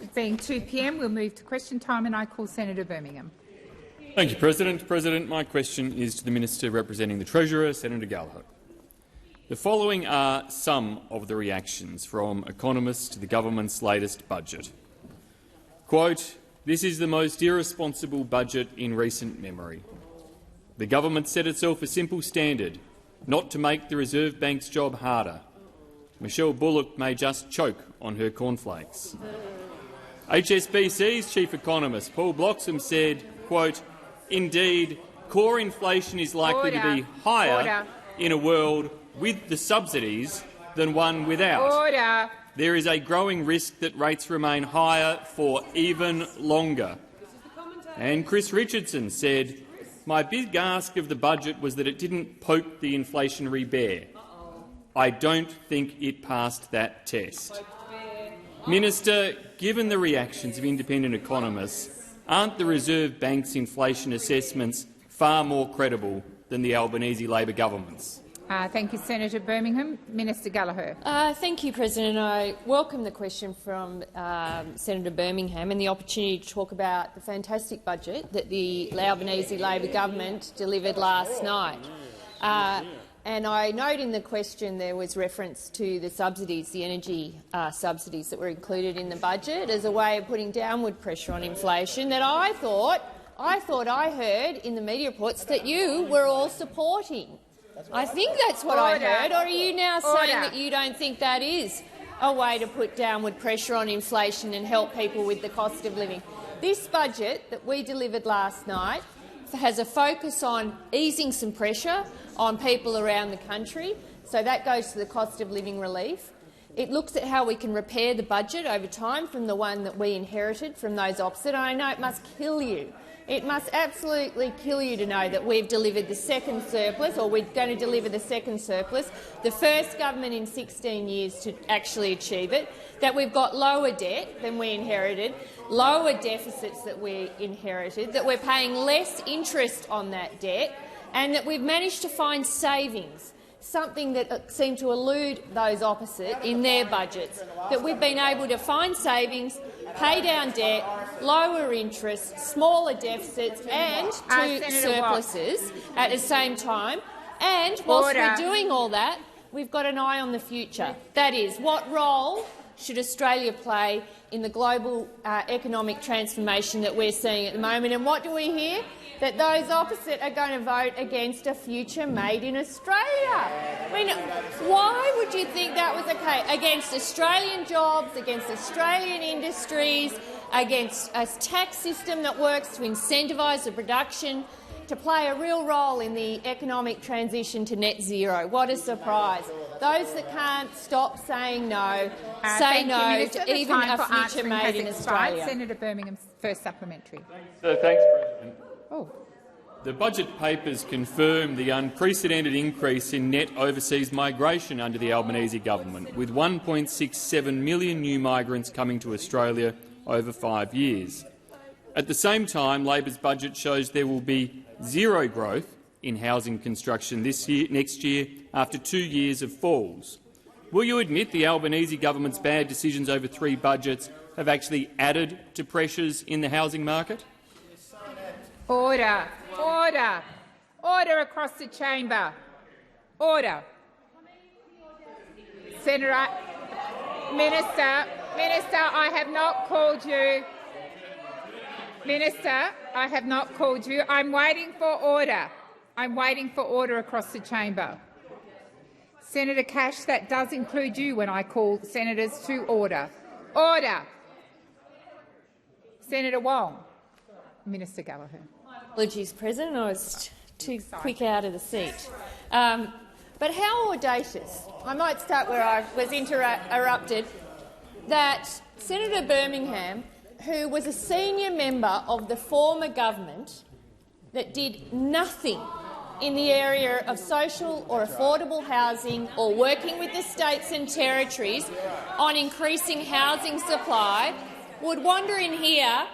It being 2 p.m, we'll move to question time, and I call Senator Birmingham. Thank you, President. My question is to the Minister representing the Treasurer, Senator Gallagher. The following are some of the reactions from economists to the government's latest budget. Quote, "This is the most irresponsible budget in recent memory. The government set itself a simple standard, not to make the Reserve Bank's job harder. Michelle Bullock may just choke on her cornflakes." HSBC's chief economist, Paul Bloxham, said, quote, "Indeed, core inflation is likely to be higher in a world with the subsidies than one without. There is a growing risk that rates remain higher for even longer." And Chris Richardson said, "My big ask of the budget was that it didn't poke the inflationary bear. I don't think it passed that test." Minister, given the reactions of independent economists, aren't the Reserve Bank's inflation assessments far more credible than the Albanese Labor government's? Thank you, Senator Birmingham. Minister Gallagher. Thank you, President. I welcome the question from Senator Birmingham and the opportunity to talk about the fantastic budget that the Albanese Labor government delivered last night. And I note in the question there was reference to the subsidies, the energy subsidies that were included in the budget as a way of putting downward pressure on inflation that I thought I heard in the media reports that you were all supporting. I think that's what I heard. Or are you now saying that you don't think that is a way to put downward pressure on inflation and help people with the cost of living? This budget that we delivered last night has a focus on easing some pressure on people around the country, so that goes to the cost of living relief. It looks at how we can repair the budget over time from the one that we inherited from those opposite. And I know it must kill you. It must absolutely kill you to know that we've delivered the second surplus, or we're going to deliver the second surplus, the first government in 16 years to actually achieve it, that we've got lower debt than we inherited, lower deficits that we inherited, that we're paying less interest on that debt, and that we've managed to find savings, something that seemed to elude those opposite in their budgets, that we've been able to find savings, pay down debt, lower interest, smaller deficits and two surpluses at the same time. And whilst we're doing all that, we've got an eye on the future. That is, what role should Australia play in the global economic transformation that we're seeing at the moment? And what do we hear? That those opposite are going to vote against a future made in Australia. I mean, why would you think that was okay? Against Australian jobs, against Australian industries, against a tax system that works to incentivise the production, to play a real role in the economic transition to net zero. What a surprise. Those that can't stop saying no, say no to even a future made in Australia. Senator Birmingham's first supplementary. Thanks, President. The budget papers confirm the unprecedented increase in net overseas migration under the Albanese government, with 1.67 million new migrants coming to Australia over 5 years. At the same time, Labor's budget shows there will be zero growth in housing construction next year after 2 years of falls. Will you admit the Albanese government's bad decisions over 3 budgets have actually added to pressures in the housing market? Order. Order. Order across the chamber. Order. Senator, Minister, I have not called you. Minister, I have not called you. I'm waiting for order. I'm waiting for order across the chamber. Senator Cash, that does include you when I call senators to order. Order. Senator Wong. Minister Gallagher. Apologies, President. I was too quick out of the seat. But how audacious, I might start where I was interrupted, that Senator Birmingham, who was a senior member of the former government that did nothing in the area of social or affordable housing or working with the states and territories on increasing housing supply, would wander in here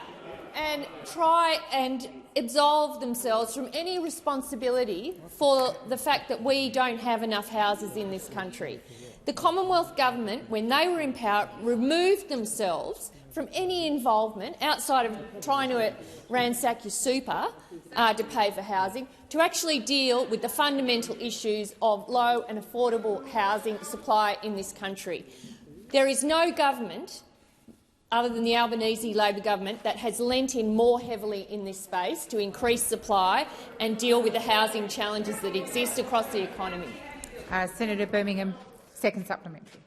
and try and absolve themselves from any responsibility for the fact that we don't have enough houses in this country. The Commonwealth Government, when they were in power, removed themselves from any involvement outside of trying to ransack your super to pay for housing, to actually deal with the fundamental issues of low and affordable housing supply in this country. There is no government, other than the Albanese Labor government, that has lent in more heavily in this space to increase supply and deal with the housing challenges that exist across the economy. Senator Birmingham, second supplementary.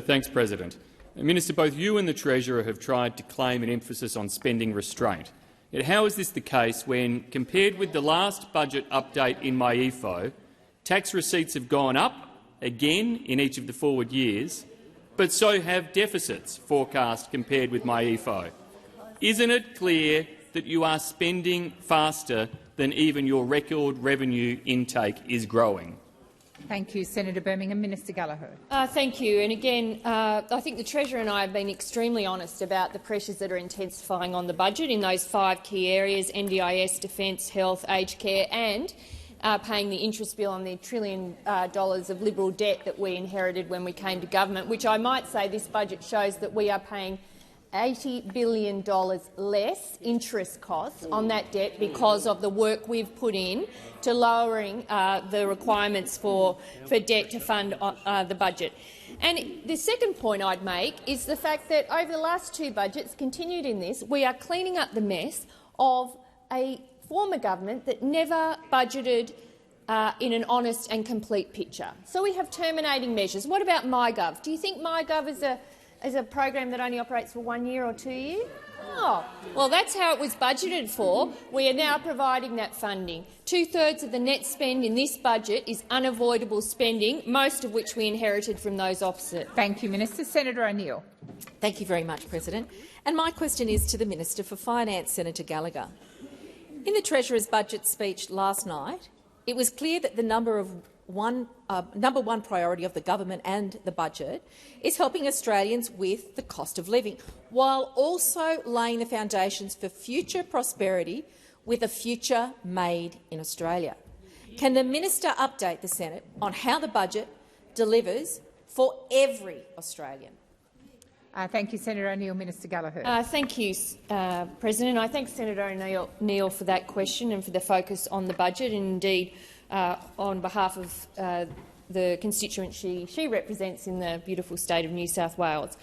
Thanks, President. Minister, both you and the Treasurer have tried to claim an emphasis on spending restraint. Yet how is this the case when, compared with the last budget update in MyEFO, tax receipts have gone up again in each of the forward years, but so have deficits forecast compared with MyEFO? Isn't it clear that you are spending faster than even your record revenue intake is growing? Thank you, Senator Birmingham. Minister Gallagher. Thank you. And again, I think the Treasurer and I have been extremely honest about the pressures that are intensifying on the budget in those 5 key areas: NDIS, defence, health, aged care, and paying the interest bill on the $1 trillion of Liberal debt that we inherited when we came to government, which I might say this budget shows that we are paying $80 billion less interest costs on that debt because of the work we've put in to lowering the requirements for debt to fund the budget. And the second point I'd make is the fact that over the last 2 budgets, continued in this, we are cleaning up the mess of a former government that never budgeted in an honest and complete picture. So we have terminating measures. What about MyGov? Do you think MyGov is a program that only operates for 1 year or 2 years? Oh, well, that's how it was budgeted for. We are now providing that funding. 2/3 of the net spend in this budget is unavoidable spending, most of which we inherited from those opposite. Thank you, Minister. Senator O'Neill. Thank you very much, President. And my question is to the Minister for Finance, Senator Gallagher. In the Treasurer's budget speech last night, it was clear that the number one priority of the government and the budget is helping Australians with the cost of living, while also laying the foundations for future prosperity with a future made in Australia. Can the minister update the Senate on how the budget delivers for every Australian? Thank you, Senator O'Neill. Minister Gallagher. Thank you, President. I thank Senator O'Neill for that question and for the focus on the budget, and indeed on behalf of the constituency she represents in the beautiful state of New South Wales.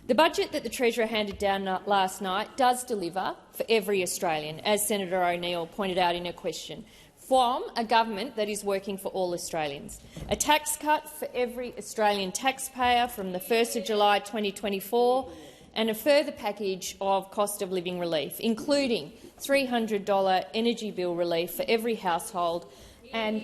The budget that the Treasurer handed down last night does deliver for every Australian, as Senator O'Neill pointed out in her question, from a government that is working for all Australians. A tax cut for every Australian taxpayer from the 1st of July 2024, and a further package of cost of living relief, including $300 energy bill relief for every household, and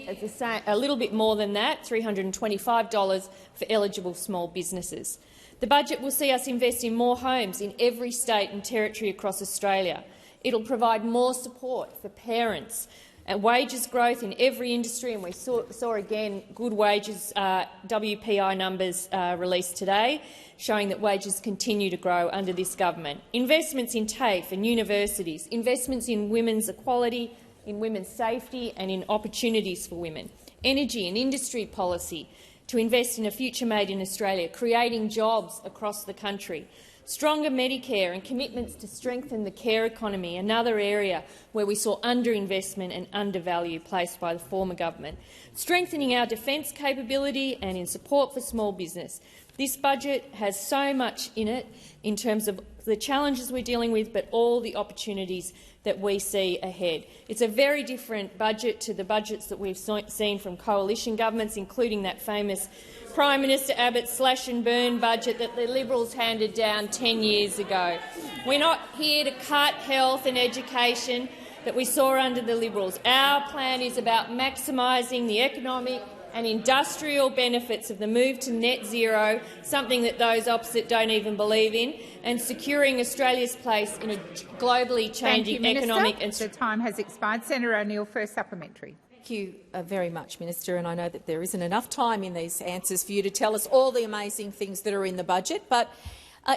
a little bit more than that, $325 for eligible small businesses. The budget will see us invest in more homes in every state and territory across Australia. It will provide more support for parents and wages growth in every industry, and we saw again good wages WPI numbers released today, showing that wages continue to grow under this government. Investments in TAFE and universities, investments in women's equality, in women's safety and in opportunities for women. Energy and industry policy to invest in a future made in Australia, creating jobs across the country. Stronger Medicare and commitments to strengthen the care economy, another area where we saw underinvestment and undervalue placed by the former government. Strengthening our defence capability and in support for small business. This budget has so much in it in terms of the challenges we're dealing with, but all the opportunities that we see ahead. It's a very different budget to the budgets that we've seen from coalition governments, including that famous Prime Minister Abbott's slash-and-burn budget that the Liberals handed down 10 years ago. We're not here to cut health and education that we saw under the Liberals. Our plan is about maximising the economic and industrial benefits of the move to net zero, something that those opposite don't even believe in, and securing Australia's place in a globally changing economic and... The time has expired. Senator O'Neill, first supplementary. Thank you very much, Minister, and I know that there isn't enough time in these answers for you to tell us all the amazing things that are in the budget, but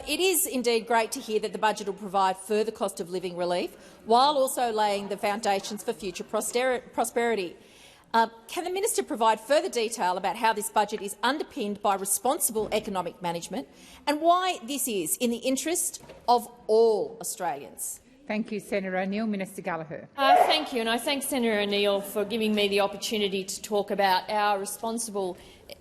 it is indeed great to hear that the budget will provide further cost of living relief while also laying the foundations for future prosperity. Can the minister provide further detail about how this budget is underpinned by responsible economic management and why this is in the interest of all Australians? Thank you, Senator O'Neill. Minister Gallagher. Thank you, and I thank Senator O'Neill for giving me the opportunity to talk about our responsible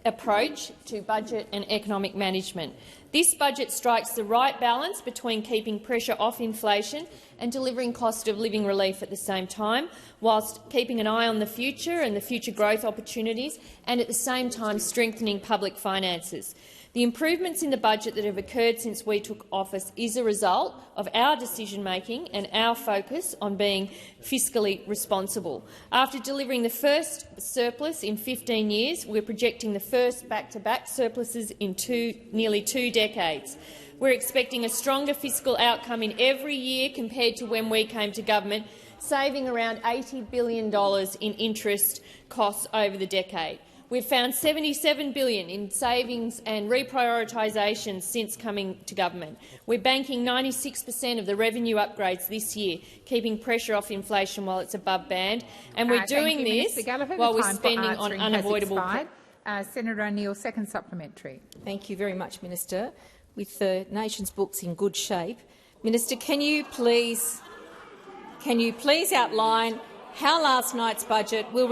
approach to budget and economic management. This budget strikes the right balance between keeping pressure off inflation and delivering cost of living relief at the same time, whilst keeping an eye on the future and the future growth opportunities, and at the same time strengthening public finances. The improvements in the budget that have occurred since we took office is a result of our decision-making and our focus on being fiscally responsible. After delivering the first surplus in 15 years, we're projecting the first back-to-back surpluses in nearly 2 decades. We're expecting a stronger fiscal outcome in every year compared to when we came to government, saving around $80 billion in interest costs over the decade. We've found $77 billion in savings and reprioritisation since coming to government. We're banking 96% of the revenue upgrades this year, keeping pressure off inflation while it's above band. And we're doing this while we're spending on unavoidable— Senator O'Neill, second supplementary. Thank you very much, Minister. With the nation's books in good shape, Minister, can you please outline how last night's budget will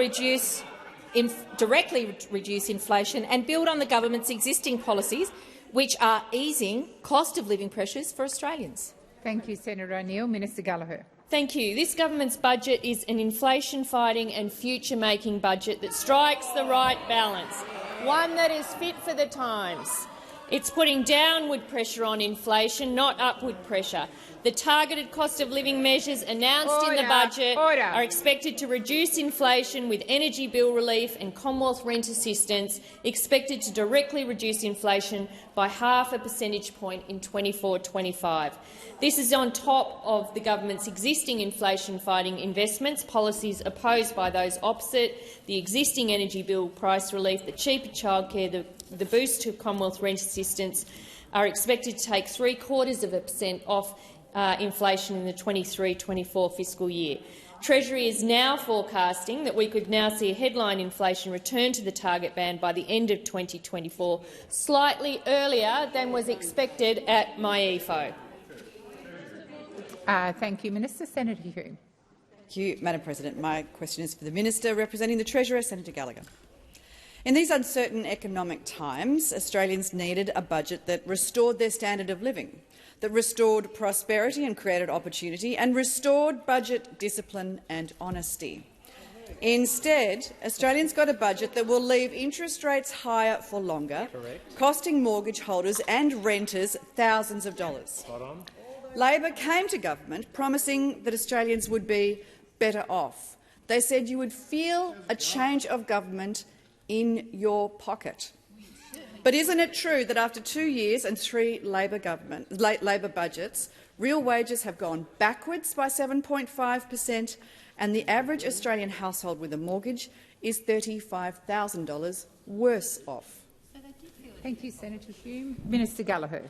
directly reduce inflation and build on the government's existing policies, which are easing cost of living pressures for Australians? Thank you, Senator O'Neill. Minister Gallagher. Thank you. This government's budget is an inflation-fighting and future-making budget that strikes the right balance, one that is fit for the times. It's putting downward pressure on inflation, not upward pressure. The targeted cost of living measures announced in the budget are expected to reduce inflation, with energy bill relief and Commonwealth rent assistance expected to directly reduce inflation by 0.5 percentage point in 24-25. This is on top of the government's existing inflation-fighting investments, policies opposed by those opposite, the existing energy bill price relief, the cheaper childcare, the boost to Commonwealth rent assistance are expected to take 0.75% off inflation in the 23-24 fiscal year. Treasury is now forecasting that we could now see headline inflation return to the target band by the end of 2024, slightly earlier than was expected at MyEFO. Thank you, Minister. Senator Hume. Thank you, Madam President. My question is for the Minister representing the Treasurer, Senator Gallagher. In these uncertain economic times, Australians needed a budget that restored their standard of living, that restored prosperity and created opportunity, and restored budget discipline and honesty. Instead, Australians got a budget that will leave interest rates higher for longer, costing mortgage holders and renters thousands of dollars. Labor came to government promising that Australians would be better off. They said you would feel a change of government in your pocket. But isn't it true that after 2 years and 3 Labor budgets, real wages have gone backwards by 7.5% and the average Australian household with a mortgage is $35,000 worse off? Thank you, Senator Hume. Minister Gallagher.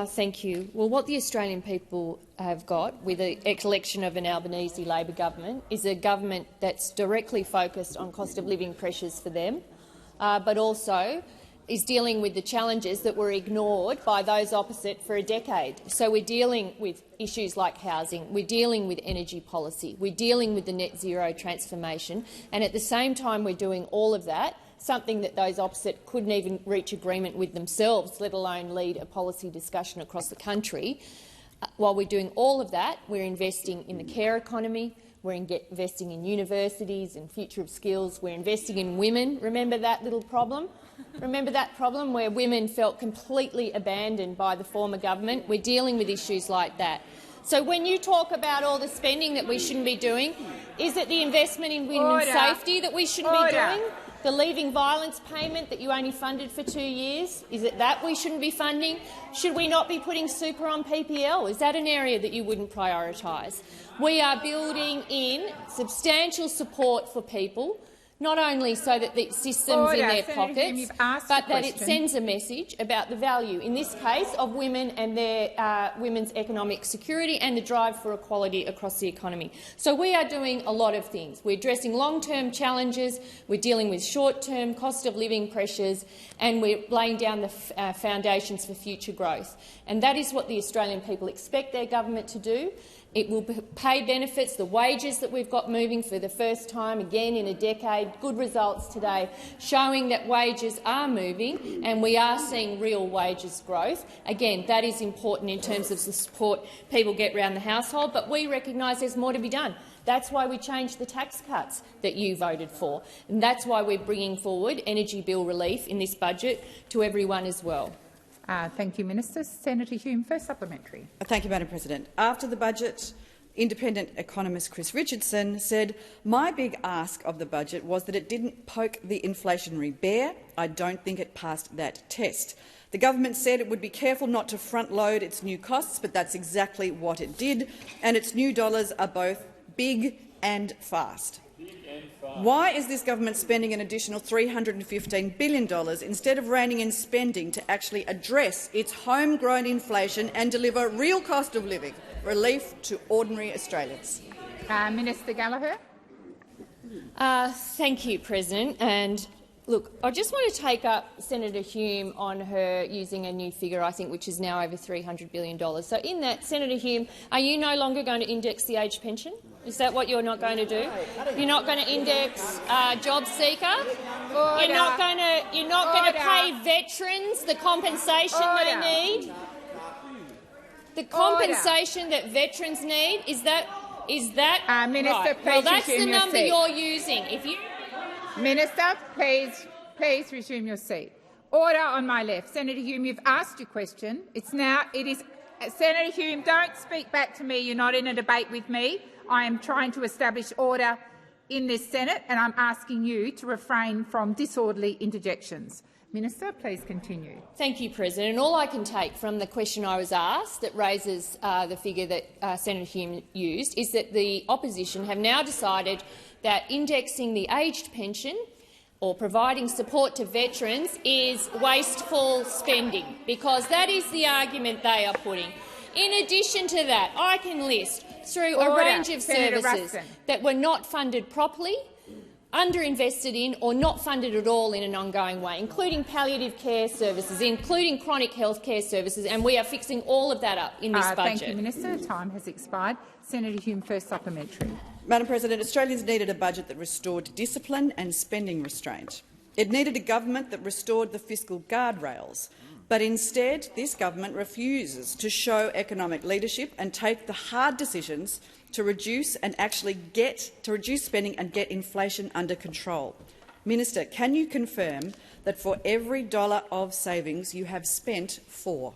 Thank you. Well, what the Australian people have got with the election of an Albanese Labor government is a government that's directly focused on cost of living pressures for them, but also is dealing with the challenges that were ignored by those opposite for a decade. So we're dealing with issues like housing, we're dealing with energy policy, we're dealing with the net zero transformation, and at the same time we're doing all of that, something that those opposite couldn't even reach agreement with themselves, let alone lead a policy discussion across the country. While we're doing all of that, we're investing in the care economy, we're investing in universities and future of skills, we're investing in women. Remember that little problem? Remember that problem where women felt completely abandoned by the former government? We're dealing with issues like that. So when you talk about all the spending that we shouldn't be doing, is it the investment in women's safety that we shouldn't be doing? The leaving violence payment that you only funded for 2 years, is it that we shouldn't be funding? Should we not be putting super on PPL? Is that an area that you wouldn't prioritise? We are building in substantial support for people not only so that the system's in their pockets, but that it sends a message about the value, in this case, of women and their women's economic security and the drive for equality across the economy. So we are doing a lot of things. We're addressing long-term challenges, we're dealing with short-term cost of living pressures, and we're laying down the foundations for future growth. And that is what the Australian people expect their government to do. It will pay benefits, the wages that we've got moving for the first time, again in a decade. Good results today showing that wages are moving and we are seeing real wages growth. Again, that is important in terms of the support people get around the household, but we recognise there's more to be done. That's why we changed the tax cuts that you voted for, and that's why we're bringing forward energy bill relief in this budget to everyone as well. Thank you, Minister. Senator Hume, first supplementary. Thank you, Madam President. After the budget, independent economist Chris Richardson said, "My big ask of the budget was that it didn't poke the inflationary bear. I don't think it passed that test. The government said it would be careful not to front-load its new costs, but that's exactly what it did, and its new dollars are both big and fast." Why is this government spending an additional $315 billion instead of reining in spending to actually address its homegrown inflation and deliver real cost of living relief to ordinary Australians? Minister Gallagher. Thank you, President. And look, I just want to take up Senator Hume on her using a new figure, I think, which is now over $300 billion. So in that, Senator Hume, are you no longer going to index the age pension? Is that what you're not going to do? You're not going to index job seeker? You're not going to pay veterans the compensation they need? The compensation that veterans need, is that Minister, right? please well, that's resume the your number seat. you're using. If you Minister, please resume your seat. Order on my left. Senator Hume, you've asked your question. Senator Hume, don't speak back to me. You're not in a debate with me. I am trying to establish order in this Senate, and I'm asking you to refrain from disorderly interjections. Minister, please continue. Thank you, President. And all I can take from the question I was asked that raises the figure that Senator Hume used is that the opposition have now decided that indexing the aged pension or providing support to veterans is wasteful spending, because that is the argument they are putting. In addition to that, I can list through a range of services that were not funded properly, underinvested in or not funded at all in an ongoing way, including palliative care services, including chronic health care services, and we are fixing all of that up in this budget. Thank you, Minister. Time has expired. Senator Hume, first supplementary. Madam President, Australians needed a budget that restored discipline and spending restraint. It needed a government that restored the fiscal guardrails. But instead, this government refuses to show economic leadership and take the hard decisions to reduce spending and get inflation under control. Minister, can you confirm that for every dollar of savings you have spent 4?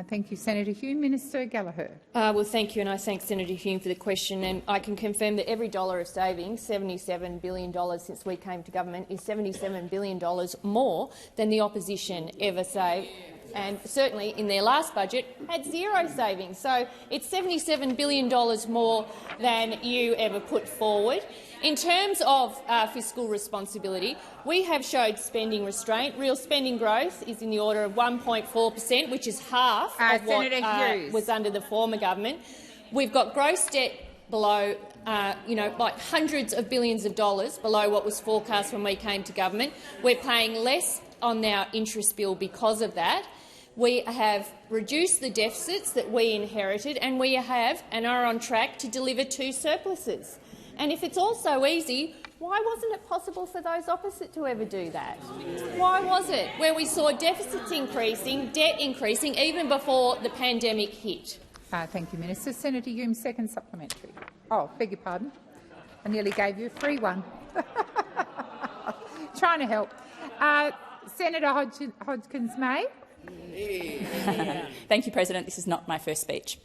Thank you, Senator Hume. Minister Gallagher. Well, thank you, and I thank Senator Hume for the question. And I can confirm that every dollar of savings, $77 billion since we came to government, is $77 billion more than the opposition ever saved. And certainly in their last budget had zero savings. So it's $77 billion more than you ever put forward. In terms of fiscal responsibility, we have showed spending restraint. Real spending growth is in the order of 1.4%, which is half of what was under the former government. We've got gross debt below, like hundreds of billions of dollars below what was forecast when we came to government. We're paying less on our interest bill because of that. We have reduced the deficits that we inherited, and we have and are on track to deliver 2 surpluses. And if it's all so easy, why wasn't it possible for those opposite to ever do that? Why was it, where we saw deficits increasing, debt increasing, even before the pandemic hit? Thank you, Minister. Senator Hume, second supplementary. Oh, beg your pardon. I nearly gave you a free one. Trying to help. Senator Hodgkins-May. Thank you, President. This is not my first speech.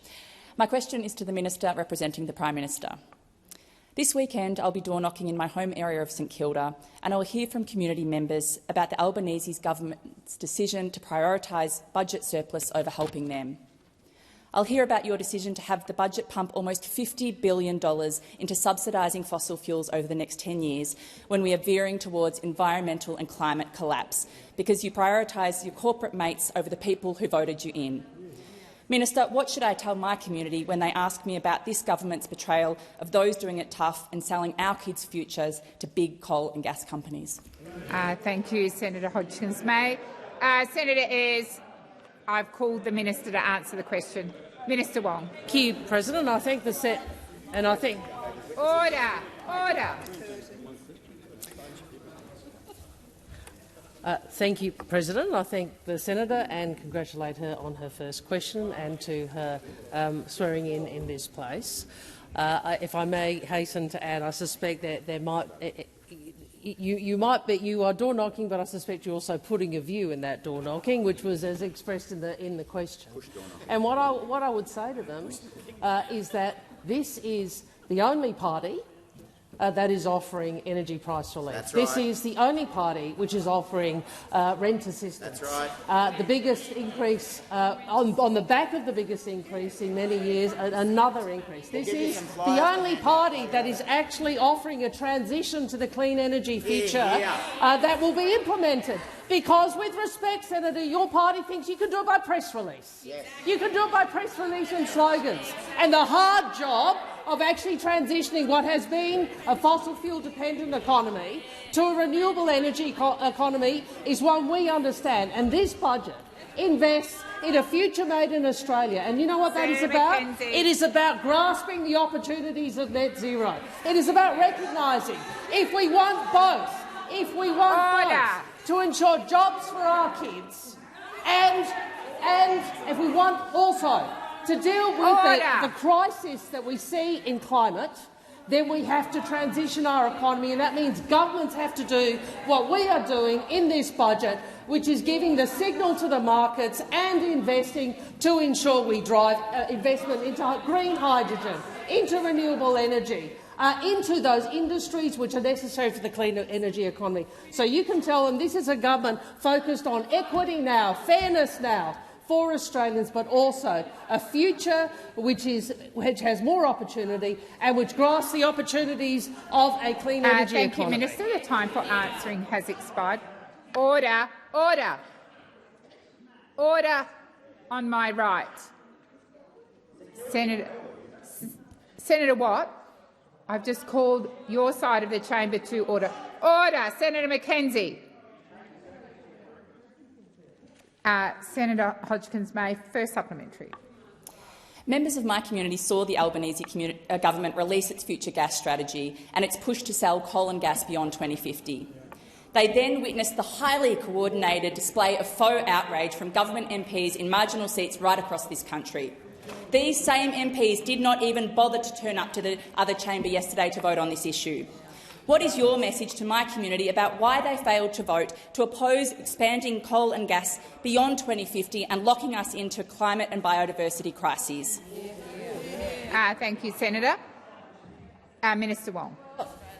My question is to the Minister representing the Prime Minister. This weekend I'll be door-knocking in my home area of St Kilda, and I will hear from community members about the Albanese government's decision to prioritise budget surplus over helping them. I'll hear about your decision to have the budget pump almost $50 billion into subsidising fossil fuels over the next 10 years when we are veering towards environmental and climate collapse, because you prioritise your corporate mates over the people who voted you in. Minister, what should I tell my community when they ask me about this government's betrayal of those doing it tough and selling our kids' futures to big coal and gas companies? Thank you, Senator Hodgkins-May. Senator Ayres, I've called the minister to answer the question. Minister Wong. Thank you, President. I thank the Order. Order. Thank you, President. I thank the senator and congratulate her on her first question and to her swearing in this place. If I may hasten to add, I suspect that there might. You are door knocking, but I suspect you're also putting a view in that door knocking, which was as expressed in the question. And what I would say to them is that this is the only party that is offering energy price relief. That's right. This is the only party which is offering rent assistance. That's right. The biggest increase, on the back of the biggest increase in many years, another increase. This is the only party that is actually offering a transition to the clean energy future that will be implemented. Because, with respect, Senator, your party thinks you can do it by press release. Yes. You can do it by press release and slogans. And the hard job of actually transitioning what has been a fossil fuel-dependent economy to a renewable energy economy is one we understand. And this budget invests in a future made in Australia. And you know what that is about? It is about grasping the opportunities of net zero. It is about recognising if we want both, to ensure jobs for our kids, and if we want also to deal with the crisis that we see in climate, then we have to transition our economy, and that means governments have to do what we are doing in this budget, which is giving the signal to the markets and investing to ensure we drive investment into green hydrogen, into renewable energy, into those industries which are necessary for the clean energy economy. So you can tell them this is a government focused on equity now, fairness now for Australians, but also a future which has more opportunity and which grasps the opportunities of a clean energy economy. Thank you, Minister. The time for answering has expired. Order. Order. Order on my right. Senator Watt, I've just called your side of the chamber to order. Order. Senator McKenzie. Senator Hodgkins-May, first supplementary. Members of my community saw the Albanese government release its future gas strategy and its push to sell coal and gas beyond 2050. They then witnessed the highly coordinated display of faux outrage from government MPs in marginal seats right across this country. These same MPs did not even bother to turn up to the other chamber yesterday to vote on this issue. What is your message to my community about why they failed to vote to oppose expanding coal and gas beyond 2050 and locking us into climate and biodiversity crises? Thank you, Senator. Minister Wong.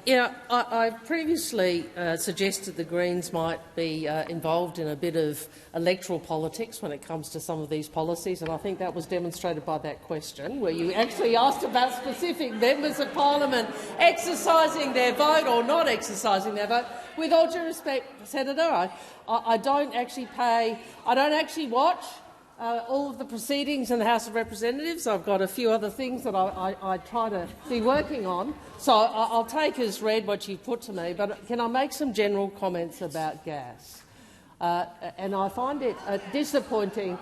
I previously suggested the Greens might be involved in a bit of electoral politics when it comes to some of these policies, and I think that was demonstrated by that question, where you actually asked about specific members of parliament exercising their vote or not exercising their vote. With all due respect, Senator, I don't actually watch all of the proceedings in the House of Representatives. I've got a few other things that I try to be working on, so I'll take as read what you've put to me, but can I make some general comments about gas? And I find it disappointing.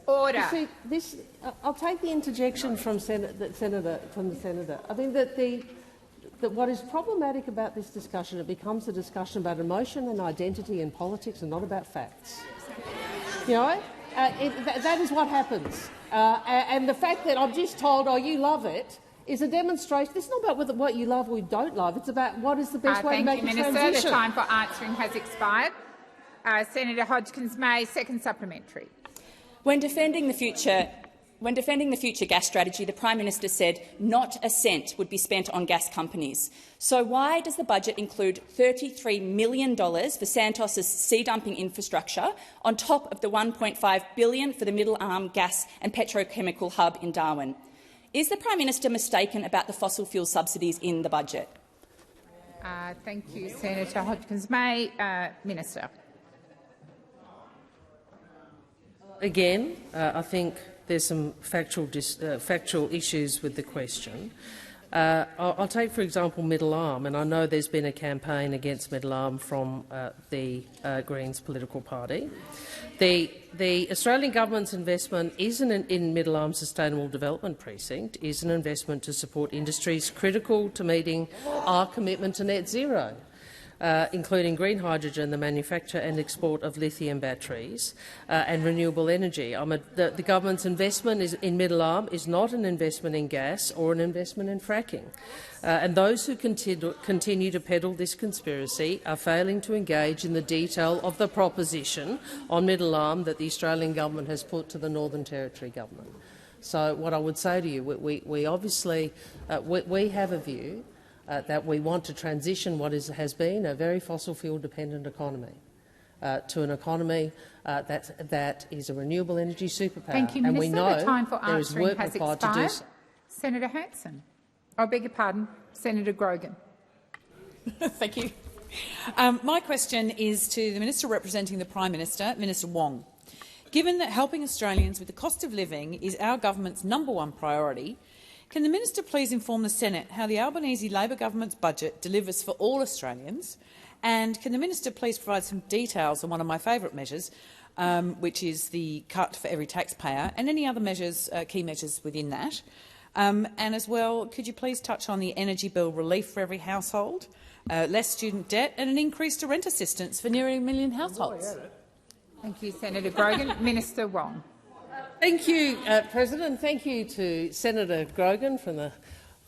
Order. You see, I'll take the interjection from the senator. I think that what is problematic about this discussion, it becomes a discussion about emotion and identity and politics and not about facts. You know, that is what happens. And the fact that I'm just told, oh, you love it, is a demonstration. It's not about what you love or you don't love. It's about what is the best way to make a transition. Thank you, Minister. The time for answering has expired. Senator Hodgkins-May, second supplementary. When defending the future When defending the future gas strategy, the Prime Minister said not a cent would be spent on gas companies. So why does the budget include $33 million for Santos's sea-dumping infrastructure on top of the $1.5 billion for the Middle Arm gas and petrochemical hub in Darwin? Is the Prime Minister mistaken about the fossil fuel subsidies in the budget? Thank you, Senator Hodgkins. Minister. Again, I think there's some factual issues with the question. I'll take, for example, Middle Arm, and I know there's been a campaign against Middle Arm from the Greens political party. The Australian government's investment in Middle Arm Sustainable Development Precinct is an investment to support industries critical to meeting our commitment to net zero, including green hydrogen, the manufacture and export of lithium batteries and renewable energy. The government's investment in Middle Arm is not an investment in gas or an investment in fracking. And those who continue to peddle this conspiracy are failing to engage in the detail of the proposition on Middle Arm that the Australian government has put to the Northern Territory government. So what I would say to you, we obviously we have a view that we want to transition what has been a very fossil fuel dependent economy to an economy that is a renewable energy superpower. Thank you, Minister. And we know the time for there is answering work has required expired. to do so. Senator Hanson. I beg your pardon. Senator Grogan. Thank you. My question is to the Minister representing the Prime Minister, Minister Wong. Given that helping Australians with the cost of living is our government's #1 priority, can the Minister please inform the Senate how the Albanese Labor government's budget delivers for all Australians? And can the Minister please provide some details on one of my favourite measures, which is the cut for every taxpayer, and any other measures, key measures within that? And as well, could you please touch on the energy bill relief for every household, less student debt and an increase to rent assistance for nearly 1 million households? Thank you, Senator Grogan. Minister Wong. Thank you, President. Thank you to Senator Grogan from the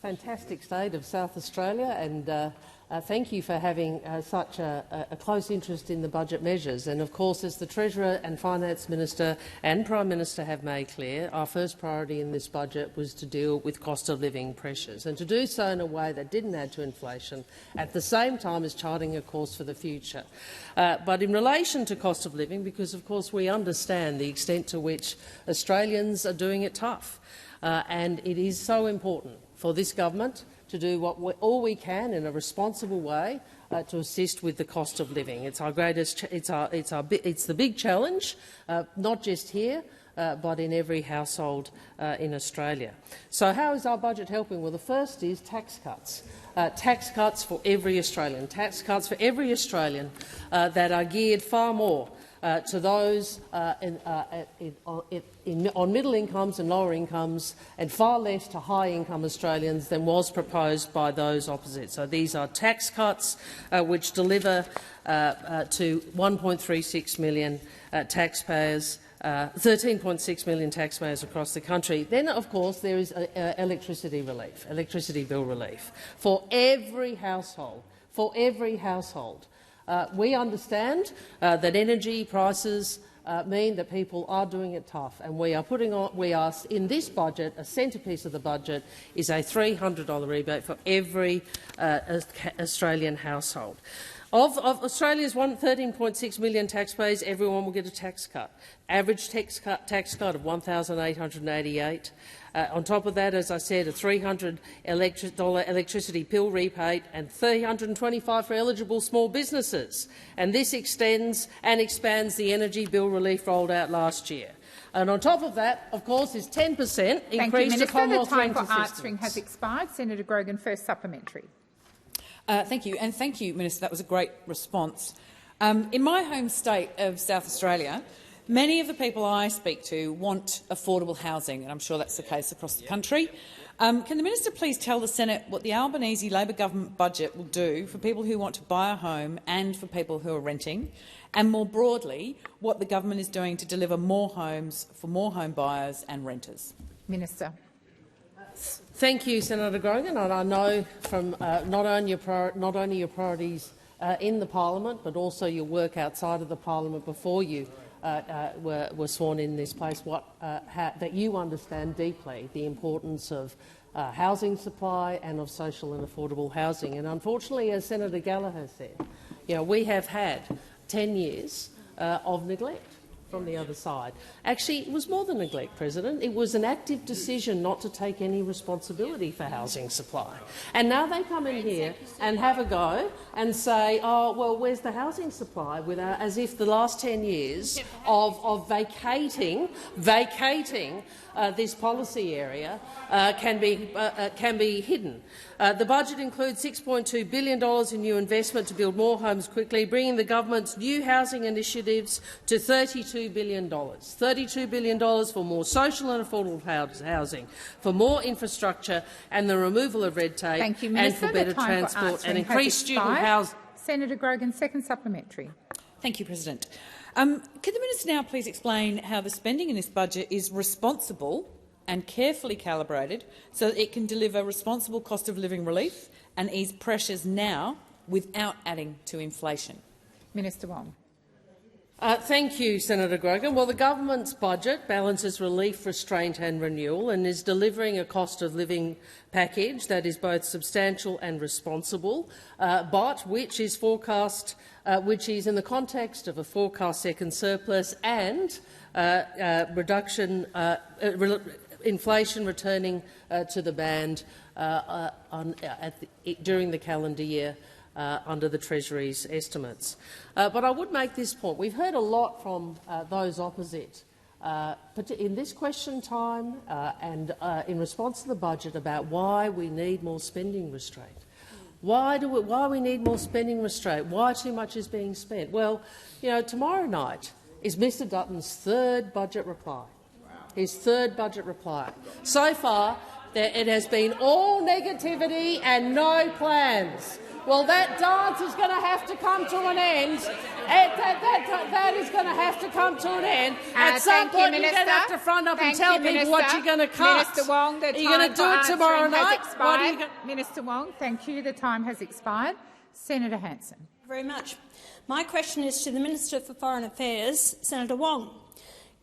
fantastic state of South Australia, and thank you for having such a close interest in the budget measures. And of course, as the Treasurer and Finance Minister and Prime Minister have made clear, our first priority in this budget was to deal with cost of living pressures, and to do so in a way that didn't add to inflation, at the same time as charting a course for the future. But in relation to cost of living, because of course we understand the extent to which Australians are doing it tough, and it is so important for this government to do all we can in a responsible way to assist with the cost of living. It's our greatest. It's the big challenge, not just here, but in every household in Australia. So, how is our budget helping? Well, the first is tax cuts. Tax cuts for every Australian. Tax cuts for every Australian that are geared far more to those on middle incomes and lower incomes, and far less to high-income Australians than was proposed by those opposite. So these are tax cuts which deliver to 1.36 million taxpayers, 13.6 million taxpayers across the country. Then, of course, there is electricity relief, electricity bill relief for every household. For every household. We understand that energy prices mean that people are doing it tough, and we are in this budget, a centrepiece of the budget is a $300 rebate for every Australian household. Of Australia's 13.6 million taxpayers, everyone will get a tax cut. Average tax cut of $1,888. On top of that, as I said, a $300 electricity bill rebate and $325 for eligible small businesses. And this extends and expands the energy bill relief rolled out last year. And on top of that, of course, is 10% increase to Commonwealth rent assistance. The time for answering has expired. Senator Grogan, first supplementary. Thank you, and thank you, Minister. That was a great response. In my home state of South Australia, many of the people I speak to want affordable housing, and I'm sure that's the case across the country. Can the Minister please tell the Senate what the Albanese Labor government budget will do for people who want to buy a home and for people who are renting, and more broadly, what the government is doing to deliver more homes for more home buyers and renters? Minister. Thank you, Senator Grogan. And I know from not only your priorities in the parliament, but also your work outside of the parliament before you were sworn in this place, that you understand deeply the importance of housing supply and of social and affordable housing. And unfortunately, as Senator Gallagher said, we have had 10 years of neglect from the other side. Actually, it was more than neglect, President. It was an active decision not to take any responsibility for housing supply. And now they come in here and have a go and say, oh, well, where's the housing supply, as if the last 10 years of vacating this policy area can be hidden. The budget includes $6.2 billion in new investment to build more homes quickly, bringing the government's new housing initiatives to $32 billion. $32 billion for more social and affordable housing, for more infrastructure and the removal of red tape, Thank you, Minister. and for better transport and increased student housing. Senator Grogan, second supplementary. Thank you, President. Can the minister now please explain how the spending in this budget is responsible and carefully calibrated so that it can deliver responsible cost of living relief and ease pressures now without adding to inflation? Minister Wong. Thank you, Senator Grogan. Well, the government's budget balances relief, restraint and renewal and is delivering a cost of living package that is both substantial and responsible, but which is forecast, which is in the context of a forecast second surplus and inflation returning to the band during the calendar year under the Treasury's estimates. But I would make this point. We've heard a lot from those opposite in this question time and in response to the budget about why we need more spending restraint. Why we need more spending restraint? Why too much is being spent? Well, tomorrow night is Mr Dutton's third budget reply. His third budget reply. So far, it has been all negativity and no plans. Well, that dance is going to have to come to an end. That is going to have to come to an end. At some point, you're going to have to front up and tell people what you're going to cut. Minister Wong, are you going to do it tomorrow night? Minister Wong, thank you. The time has expired. Senator Hanson. Thank you very much. My question is to the Minister for Foreign Affairs, Senator Wong.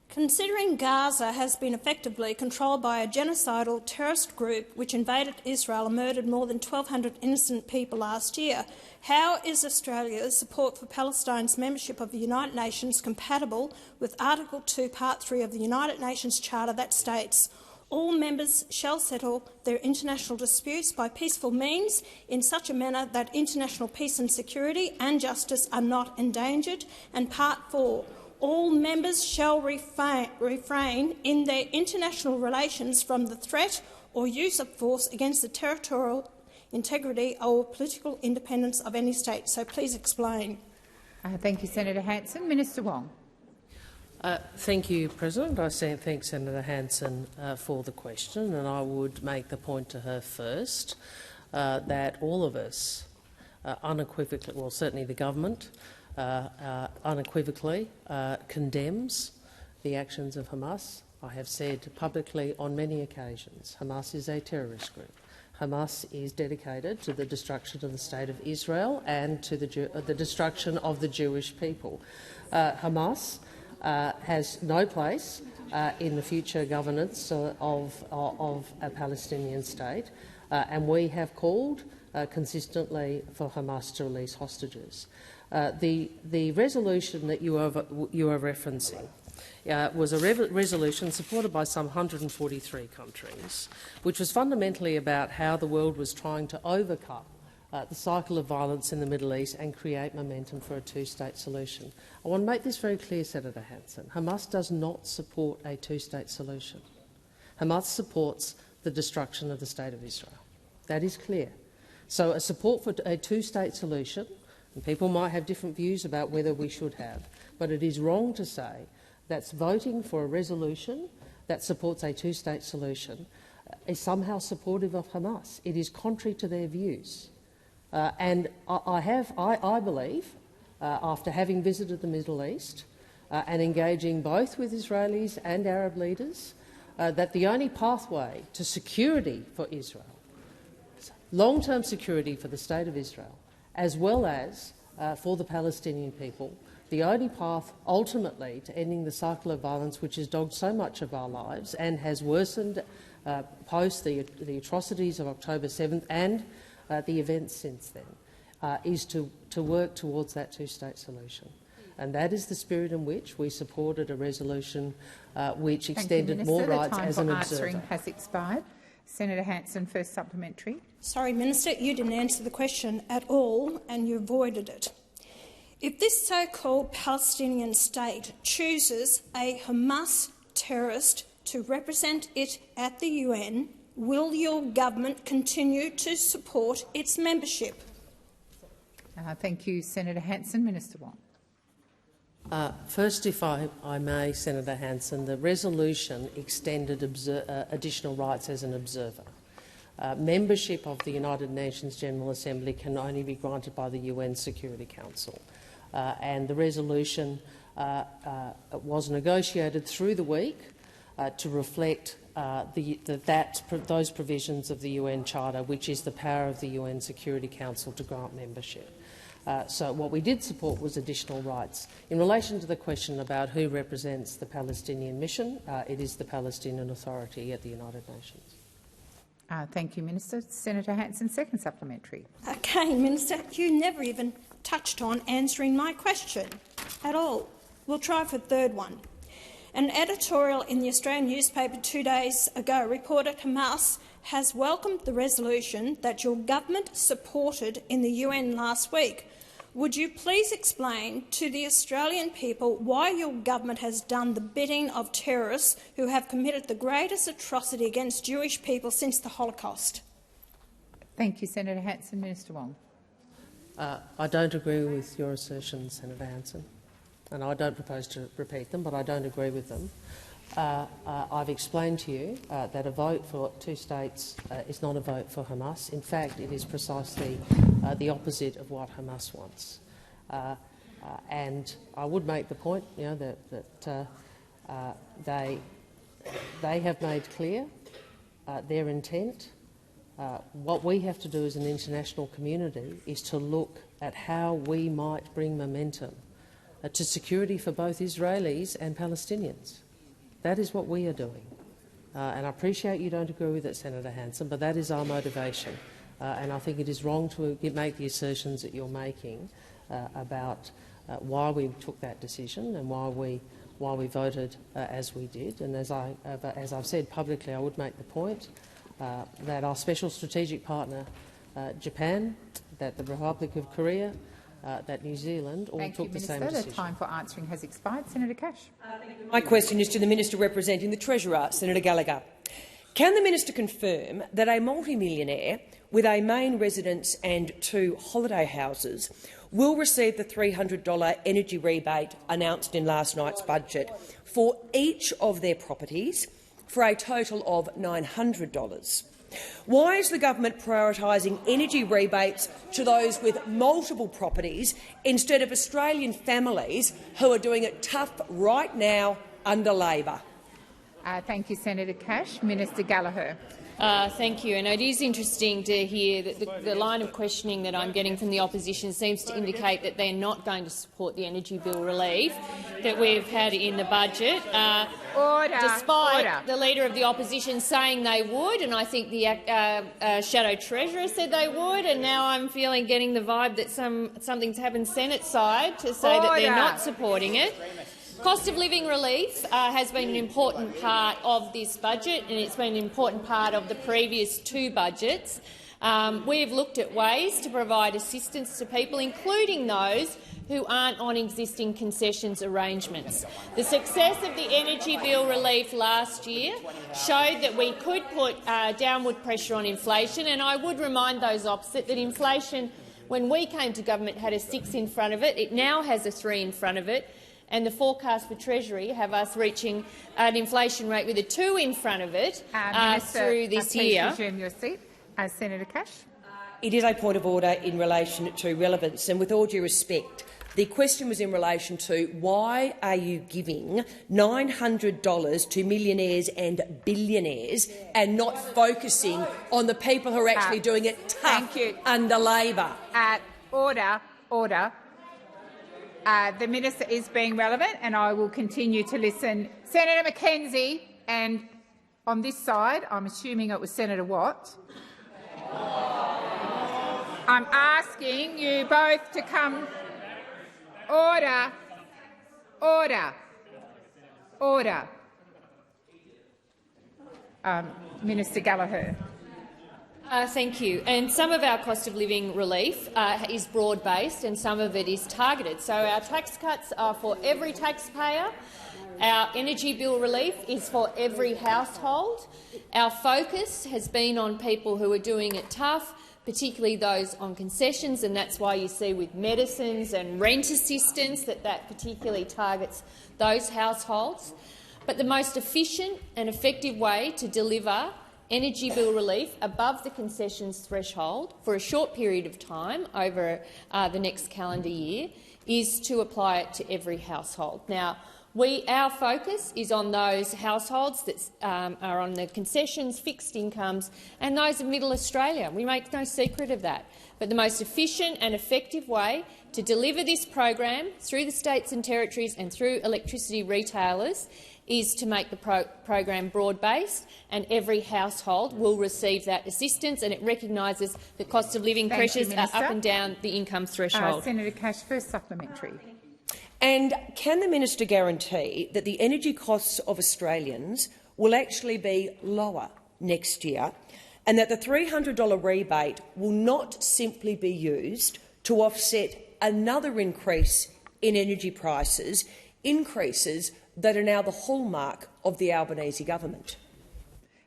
Considering Gaza has been effectively controlled by a genocidal terrorist group which invaded Israel and murdered more than 1,200 innocent people last year, how is Australia's support for Palestine's membership of the United Nations compatible with Article 2, Part 3 of the United Nations Charter that states all members shall settle their international disputes by peaceful means in such a manner that international peace and security and justice are not endangered, and Part 4, all members shall refrain in their international relations from the threat or use of force against the territorial integrity or political independence of any state. So please explain. Thank you, Senator Hanson. Minister Wong. Thank you, President. I thank Senator Hanson for the question, and I would make the point to her first that all of us unequivocally, well, certainly the government, unequivocally condemns the actions of Hamas. I have said publicly on many occasions Hamas is a terrorist group. Hamas is dedicated to the destruction of the State of Israel and to the destruction of the Jewish people. Hamas has no place in the future governance of a Palestinian state, and we have called consistently for Hamas to release hostages. The resolution that you are referencing was a resolution supported by some 143 countries, which was fundamentally about how the world was trying to overcome the cycle of violence in the Middle East and create momentum for a two-state solution. I want to make this very clear, Senator Hanson. Hamas does not support a two-state solution. Hamas supports the destruction of the State of Israel. That is clear. So a support for a two-state solution, and people might have different views about whether we should have, but it is wrong to say that voting for a resolution that supports a two-state solution is somehow supportive of Hamas. It is contrary to their views. And I believe, after having visited the Middle East and engaging both with Israelis and Arab leaders, that the only pathway to security for Israel, long-term security for the State of Israel, as well as for the Palestinian people, the only path ultimately to ending the cycle of violence which has dogged so much of our lives and has worsened post the atrocities of October 7th and the events since then, is to work towards that two-state solution. And that is the spirit in which we supported a resolution which extended more rights as an observer. The time for answering has expired. Senator Hanson, first supplementary. Sorry, Minister, you didn't answer the question at all and you avoided it. If this so-called Palestinian state chooses a Hamas terrorist to represent it at the UN, will your government continue to support its membership? Thank you, Senator Hanson. Minister Wong. First, if I may, Senator Hanson, the resolution extended additional rights as an observer. Membership of the United Nations General Assembly can only be granted by the UN Security Council, and the resolution was negotiated through the week to reflect those provisions of the UN Charter, which is the power of the UN Security Council to grant membership. So what we did support was additional rights. In relation to the question about who represents the Palestinian mission, it is the Palestinian Authority at the United Nations. Thank you, Minister. Senator Hanson, second supplementary. Okay, Minister, you never even touched on answering my question at all. We'll try for a third one. An editorial in the Australian newspaper 2 days ago reported Hamas has welcomed the resolution that your government supported in the UN last week. Would you please explain to the Australian people why your government has done the bidding of terrorists who have committed the greatest atrocity against Jewish people since the Holocaust? Thank you, Senator Hanson. Minister Wong. I don't agree with your assertions, Senator Hanson, and I don't propose to repeat them, but I don't agree with them. I've explained to you that a vote for two states is not a vote for Hamas. In fact, it is precisely the opposite of what Hamas wants. And I would make the point, that they have made clear their intent. What we have to do as an international community is to look at how we might bring momentum to security for both Israelis and Palestinians. That is what we are doing. And I appreciate you don't agree with it, Senator Hanson, but that is our motivation. And I think it is wrong to make the assertions that you're making about why we took that decision and why we voted as we did. And as I've said publicly, I would make the point that our special strategic partner, Japan, that the Republic of Korea, that New Zealand all took the same decision. The time for answering has expired. Senator Cash. My question is to the Minister representing the Treasurer, Senator Gallagher. Can the Minister confirm that a multimillionaire with a main residence and 2 holiday houses will receive the $300 energy rebate announced in last night's budget for each of their properties for a total of $900? Why is the government prioritising energy rebates to those with multiple properties instead of Australian families who are doing it tough right now under Labor? Thank you, Senator Cash. Minister Gallagher. Thank you. And it is interesting to hear that the line of questioning that I'm getting from the opposition seems to indicate that they're not going to support the energy bill relief that we've had in the budget, despite the Leader of the Opposition saying they would, and I think the Shadow Treasurer said they would, and now I'm getting the vibe that something's happened Senate side to say that they're not supporting it. Cost of living relief has been an important part of this budget, and it's been an important part of the previous 2 budgets. We have looked at ways to provide assistance to people, including those who aren't on existing concessions arrangements. The success of the energy bill relief last year showed that we could put downward pressure on inflation, and I would remind those opposite that inflation, when we came to government, had a 6 in front of it. It now has a 3 in front of it. And the forecast for Treasury have us reaching an inflation rate with a 2 in front of it through this year. Resume your seat. Senator Cash. It is a point of order in relation to relevance, and with all due respect, the question was in relation to why are you giving $900 to millionaires and billionaires and not focusing on the people who are actually doing it tough under Labor? Order. Order. The minister is being relevant, and I will continue to listen. Senator McKenzie, and on this side, I'm assuming it was Senator Watt. I'm asking you both to come. Order. Order. Order. Minister Gallagher. Thank you. And some of our cost of living relief is broad-based and some of it is targeted. So our tax cuts are for every taxpayer. Our energy bill relief is for every household. Our focus has been on people who are doing it tough, particularly those on concessions, and that's why you see with medicines and rent assistance that particularly targets those households. But the most efficient and effective way to deliver energy bill relief above the concessions threshold for a short period of time over the next calendar year is to apply it to every household. Now, our focus is on those households that are on the concessions, fixed incomes, and those of Middle Australia. We make no secret of that. But the most efficient and effective way to deliver this program through the states and territories and through electricity retailers is to make the program broad-based, and every household will receive that assistance, and it recognises the cost of living pressures are up and down the income threshold. Senator Cash, first supplementary. And can the minister guarantee that the energy costs of Australians will actually be lower next year, and that the $300 rebate will not simply be used to offset another increase in energy prices, increases that are now the hallmark of the Albanese government?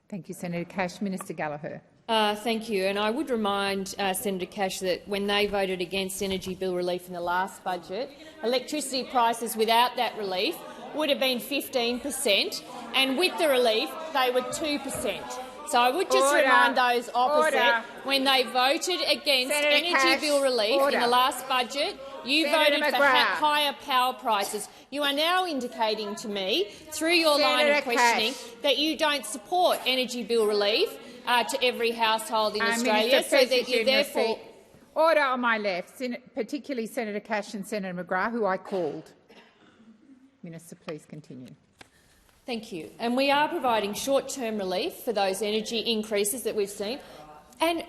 Thank you, Senator Cash. Minister Gallagher. Thank you. And I would remind Senator Cash that when they voted against energy bill relief in the last budget, electricity prices without that relief would have been 15%, and with the relief they were 2%. So I would just remind those opposite, when they voted against energy bill relief in the last budget, you voted for higher power prices. You are now indicating to me, through your line of questioning, that you don't support energy bill relief to every household in Australia, so that you therefore— Order on my left, particularly Senator Cash and Senator McGrath, who I called. Minister, please continue. Thank you. And we are providing short-term relief for those energy increases that we've seen. And,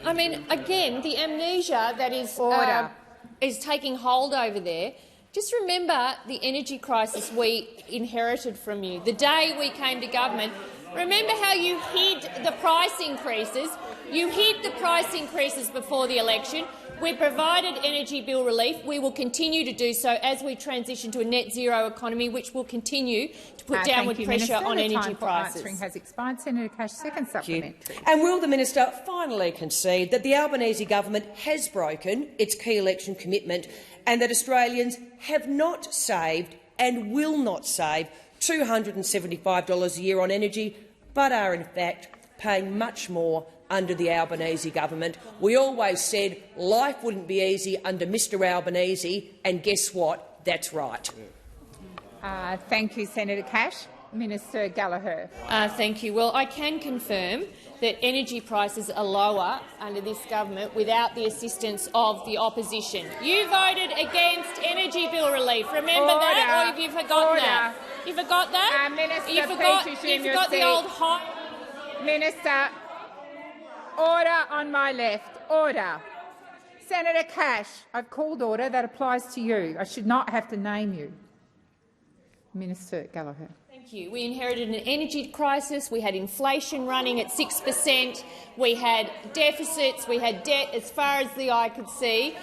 I mean, again, the amnesia that is taking hold over there. Just remember the energy crisis we inherited from you. The day we came to government, remember how you hid the price increases? You hid the price increases before the election. We provided energy bill relief. We will continue to do so as we transition to a net zero economy, which will continue to put downward pressure on energy prices. Answering has expired. Senator Cash, second supplementary. And will the minister finally concede that the Albanese government has broken its key election commitment, and that Australians have not saved and will not save $275 a year on energy, but are in fact paying much more under the Albanese government? We always said life wouldn't be easy under Mr Albanese, and guess what? That's right. Thank you, Senator Cash. Minister Gallagher. Thank you. Well, I can confirm that energy prices are lower under this government without the assistance of the opposition. You voted against energy bill relief. Remember that, or have you forgotten that? You forgot that? Minister, you forgot the old Minister. Order on my left. Order. Senator Cash, I've called order. That applies to you. I should not have to name you. Minister Gallagher. Thank you. We inherited an energy crisis. We had inflation running at 6%. We had deficits. We had debt as far as the eye could see.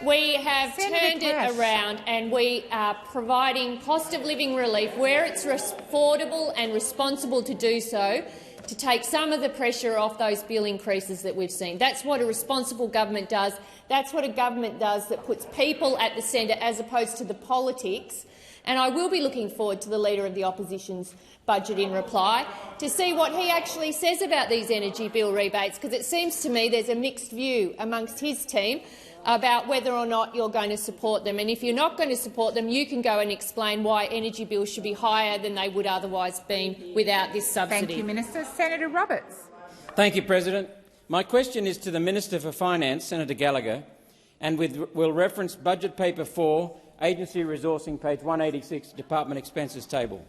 We have turned it around, and we are providing cost of living relief where it's affordable and responsible to do so, to take some of the pressure off those bill increases that we've seen. That's what a responsible government does. That's what a government does that puts people at the centre as opposed to the politics. And I will be looking forward to the Leader of the Opposition's budget in reply to see what he actually says about these energy bill rebates, because it seems to me there's a mixed view amongst his team about whether or not you're going to support them. And if you're not going to support them, you can go and explain why energy bills should be higher than they would otherwise be without this subsidy. Thank you, Minister. Senator Roberts. Thank you, President. My question is to the Minister for Finance, Senator Gallagher, and will reference Budget Paper 4, Agency Resourcing, page 186, Department Expenses table.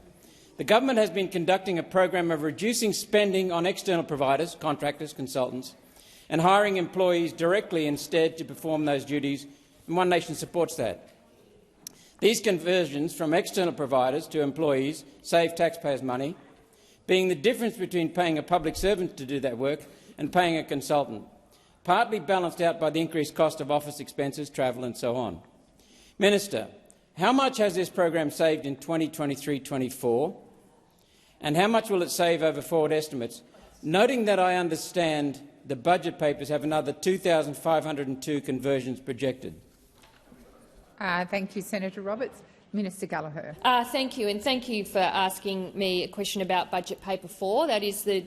The government has been conducting a program of reducing spending on external providers, contractors, consultants, and hiring employees directly instead to perform those duties, and One Nation supports that. These conversions from external providers to employees save taxpayers money, being the difference between paying a public servant to do that work and paying a consultant, partly balanced out by the increased cost of office expenses, travel and so on. Minister, how much has this program saved in 2023-24, and how much will it save over forward estimates, noting that I understand the budget papers have another 2,502 conversions projected? Thank you, Senator Roberts. Minister Gallagher. Thank you, and thank you for asking me a question about budget paper 4. That is the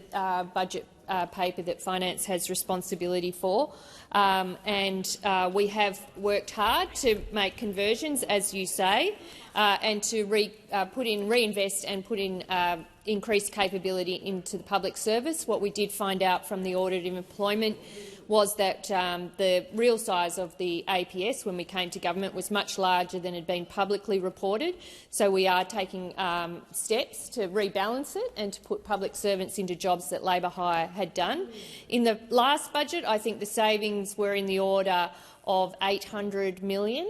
budget paper that Finance has responsibility for, and we have worked hard to make conversions, as you say, and to reinvest and put in increased capability into the public service. What we did find out from the audit of employment was that the real size of the APS when we came to government was much larger than had been publicly reported. So we are taking steps to rebalance it and to put public servants into jobs that Labor Hire had done. In the last budget, I think the savings were in the order of $800 million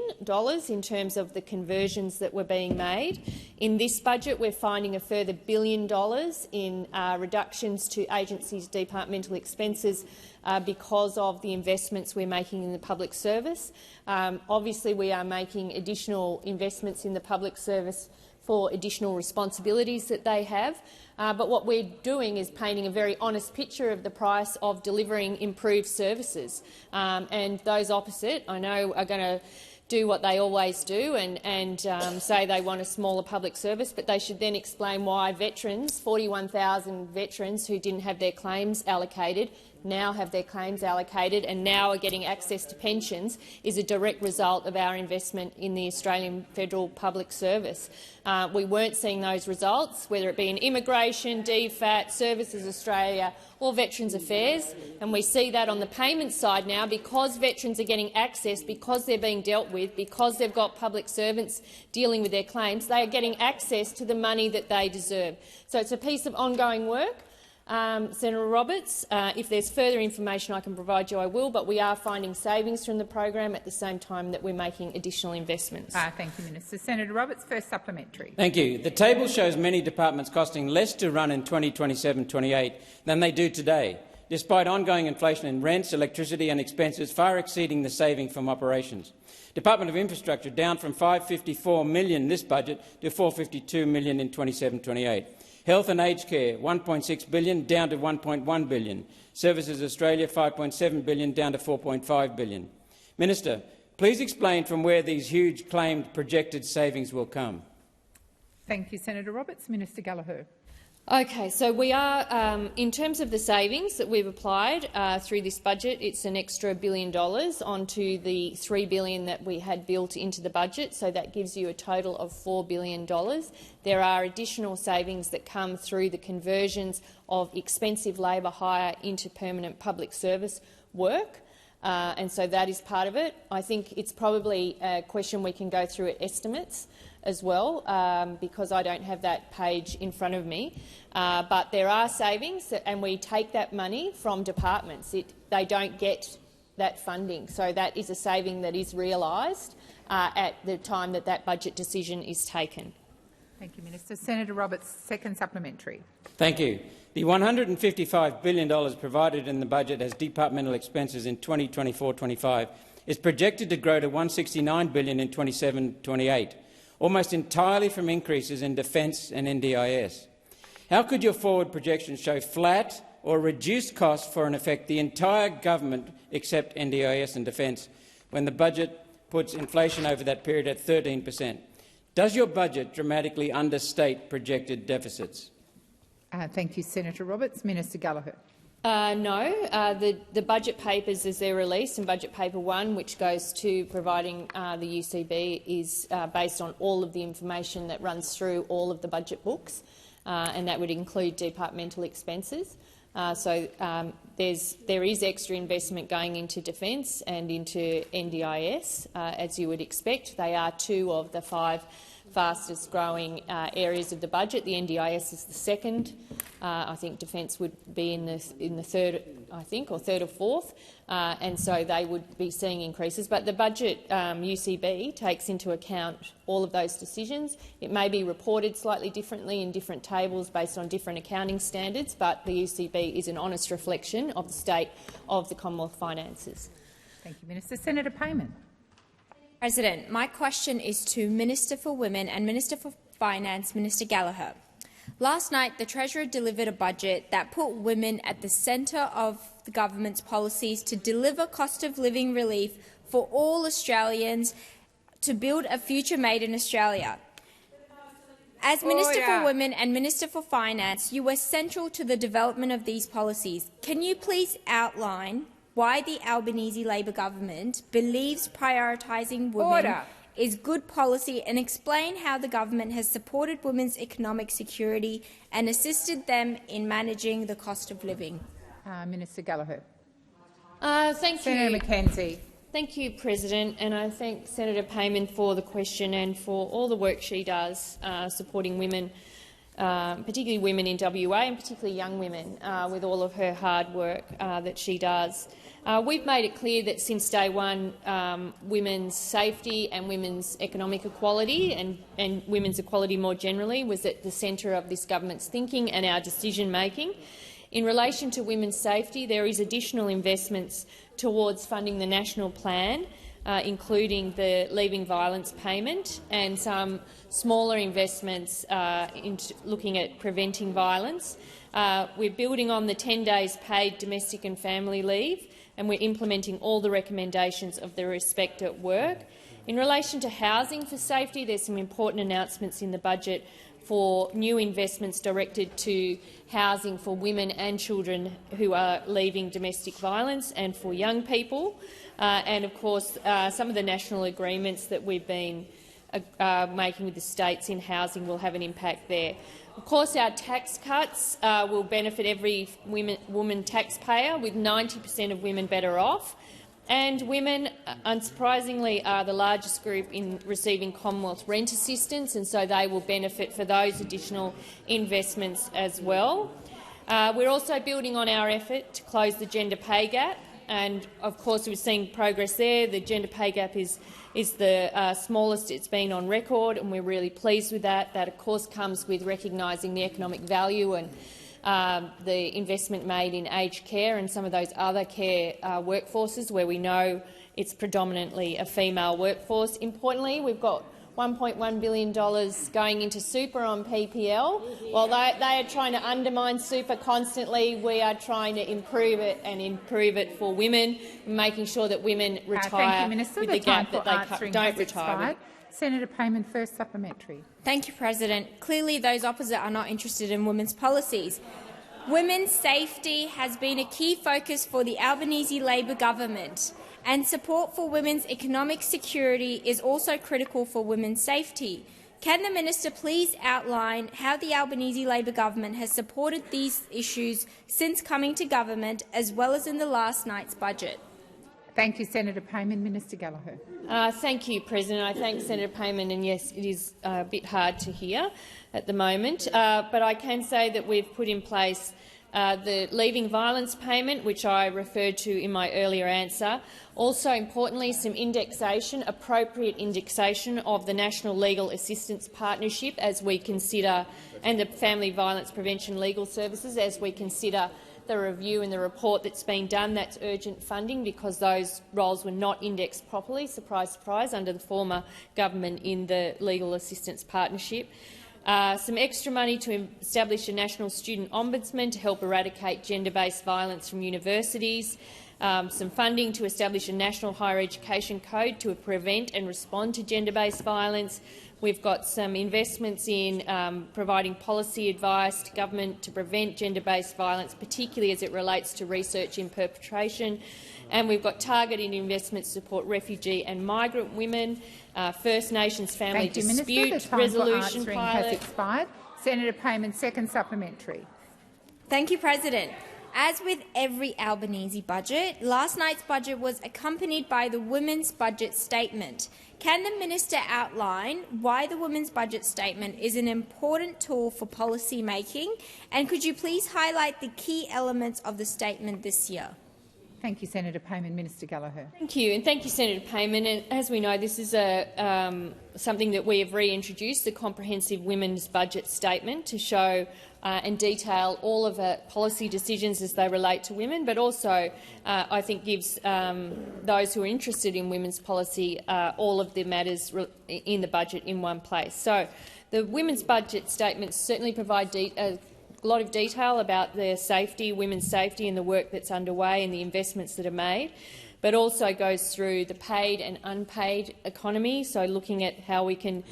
in terms of the conversions that were being made. In this budget, we're finding a further $1 billion in reductions to agencies' departmental expenses because of the investments we're making in the public service. Obviously, we are making additional investments in the public service for additional responsibilities that they have. But what we're doing is painting a very honest picture of the price of delivering improved services. And those opposite, I know, are going to do what they always do and say they want a smaller public service, but they should then explain why veterans, 41,000 veterans who didn't have their claims allocated, now have their claims allocated and now are getting access to pensions is a direct result of our investment in the Australian Federal Public Service. We weren't seeing those results, whether it be in immigration, DFAT, Services Australia or Veterans Affairs, and we see that on the payment side now because veterans are getting access, because they're being dealt with, because they've got public servants dealing with their claims, they are getting access to the money that they deserve. So it's a piece of ongoing work. Senator Roberts, if there's further information I can provide you, I will, but we are finding savings from the program at the same time that we're making additional investments. Thank you, Minister. Senator Roberts, first supplementary. Thank you. The table shows many departments costing less to run in 2027-28 than they do today, despite ongoing inflation in rents, electricity and expenses far exceeding the saving from operations. Department of Infrastructure down from $554 million this budget to $452 million in 27-28. Health and aged care, $1.6 billion down to $1.1 billion. Services Australia, $5.7 billion down to $4.5 billion. Minister, please explain from where these huge claimed projected savings will come. Thank you, Senator Roberts. Minister Gallagher. Okay, so we are, in terms of the savings that we've applied through this budget, it's an extra $1 billion onto the $3 billion that we had built into the budget, so that gives you a total of $4 billion. There are additional savings that come through the conversions of expensive labour hire into permanent public service work, and so that is part of it. I think it's probably a question we can go through at estimates as well, because I don't have that page in front of me. But there are savings, and we take that money from departments. They don't get that funding, so that is a saving that is realised at the time that that budget decision is taken. Thank you, Minister. Senator Roberts, second supplementary. Thank you. The $155 billion provided in the budget as departmental expenses in 2024-25 is projected to grow to $169 billion in 27-28. Almost entirely from increases in defence and NDIS. How could your forward projections show flat or reduced costs for, in effect, the entire government except NDIS and defence when the budget puts inflation over that period at 13%? Does your budget dramatically understate projected deficits? Thank you, Senator Roberts. Minister Gallagher. No. The budget papers, as they're released, and Budget Paper 1, which goes to providing the UCB, is based on all of the information that runs through all of the budget books, and that would include departmental expenses. There is extra investment going into defence and into NDIS, as you would expect. They are two of the 5 fastest growing areas of the budget. The NDIS is the second. I think defence would be in the third, or third or fourth, and so they would be seeing increases. But the budget UCB takes into account all of those decisions. It may be reported slightly differently in different tables based on different accounting standards, but the UCB is an honest reflection of the state of the Commonwealth finances. Thank you, Minister. Senator Payman. President, my question is to Minister for Women and Minister for Finance, Minister Gallagher. Last night, the Treasurer delivered a budget that put women at the centre of the government's policies to deliver cost-of-living relief for all Australians to build a future made in Australia. As Minister for Women and Minister for Finance, you were central to the development of these policies. Can you please outline why the Albanese Labor government believes prioritising women is good policy, and explain how the government has supported women's economic security and assisted them in managing the cost of living? Minister Gallagher. Thank Senator you. McKenzie. Thank you, President, and I thank Senator Payman for the question and for all the work she does supporting women, particularly women in WA and particularly young women, with all of her hard work that she does. We've made it clear that since day one, women's safety and women's economic equality and women's equality more generally was at the centre of this government's thinking and our decision-making. In relation to women's safety, there is additional investments towards funding the national plan, including the Leaving Violence payment, and some smaller investments into looking at preventing violence. We're building on the 10 days paid domestic and family leave, and we're implementing all the recommendations of the Respect at Work. In relation to housing for safety, there's some important announcements in the budget for new investments directed to housing for women and children who are leaving domestic violence and for young people. And, of course, some of the national agreements that we've been making with the states in housing will have an impact there. Of course, our tax cuts will benefit every woman taxpayer, with 90% of women better off. And women, unsurprisingly, are the largest group in receiving Commonwealth rent assistance, and so they will benefit for those additional investments as well. We're also building on our effort to close the gender pay gap, and of course we're seeing progress there. The gender pay gap is the smallest it's been on record, and we're really pleased with that. That, of course, comes with recognising the economic value and the investment made in aged care and some of those other care workforces where we know it's predominantly a female workforce. Importantly, we've got $1.1 billion going into super on PPL. While they are trying to undermine super constantly, we are trying to improve it and improve it for women, making sure that women retire with the gap that they don't retire. Senator Payman, first supplementary. Thank you, President. Clearly, those opposite are not interested in women's policies. Women's safety has been a key focus for the Albanese Labor government, and support for women's economic security is also critical for women's safety. Can the minister please outline how the Albanese Labor government has supported these issues since coming to government, as well as in the last night's budget? Thank you, Senator Payman. Minister Gallagher. Thank you, President. I thank Senator Payman, and yes, it is a bit hard to hear at the moment, but I can say that we've put in place the Leaving Violence payment, which I referred to in my earlier answer. Also, importantly, some indexation, appropriate indexation of the National Legal Assistance Partnership as we consider, and the Family Violence Prevention Legal Services as we consider the review and the report that's been done. That's urgent funding because those roles were not indexed properly, surprise, surprise, under the former government in the Legal Assistance Partnership. Some extra money to establish a National Student Ombudsman to help eradicate gender-based violence from universities. Some funding to establish a National Higher Education Code to prevent and respond to gender-based violence. We've got some investments in providing policy advice to government to prevent gender-based violence, particularly as it relates to research in perpetration. And we've got targeted investments to support refugee and migrant women, First Nations family dispute resolution pilot. Has expired. Senator Payman, second supplementary. Thank you, President. As with every Albanese budget, last night's budget was accompanied by the Women's Budget Statement. Can the minister outline why the Women's Budget Statement is an important tool for policy making, and could you please highlight the key elements of the statement this year? Thank you, Senator Payman. Minister Gallagher. Thank you, and thank you, Senator Payman. And as we know, this is something that we have reintroduced, the comprehensive Women's Budget Statement, to show and detail all of the policy decisions as they relate to women, but also I think gives those who are interested in women's policy all of the matters in the budget in one place. So the Women's Budget Statements certainly provide a lot of detail about their safety, women's safety, and the work that's underway and the investments that are made, but also goes through the paid and unpaid economy, so looking at how we can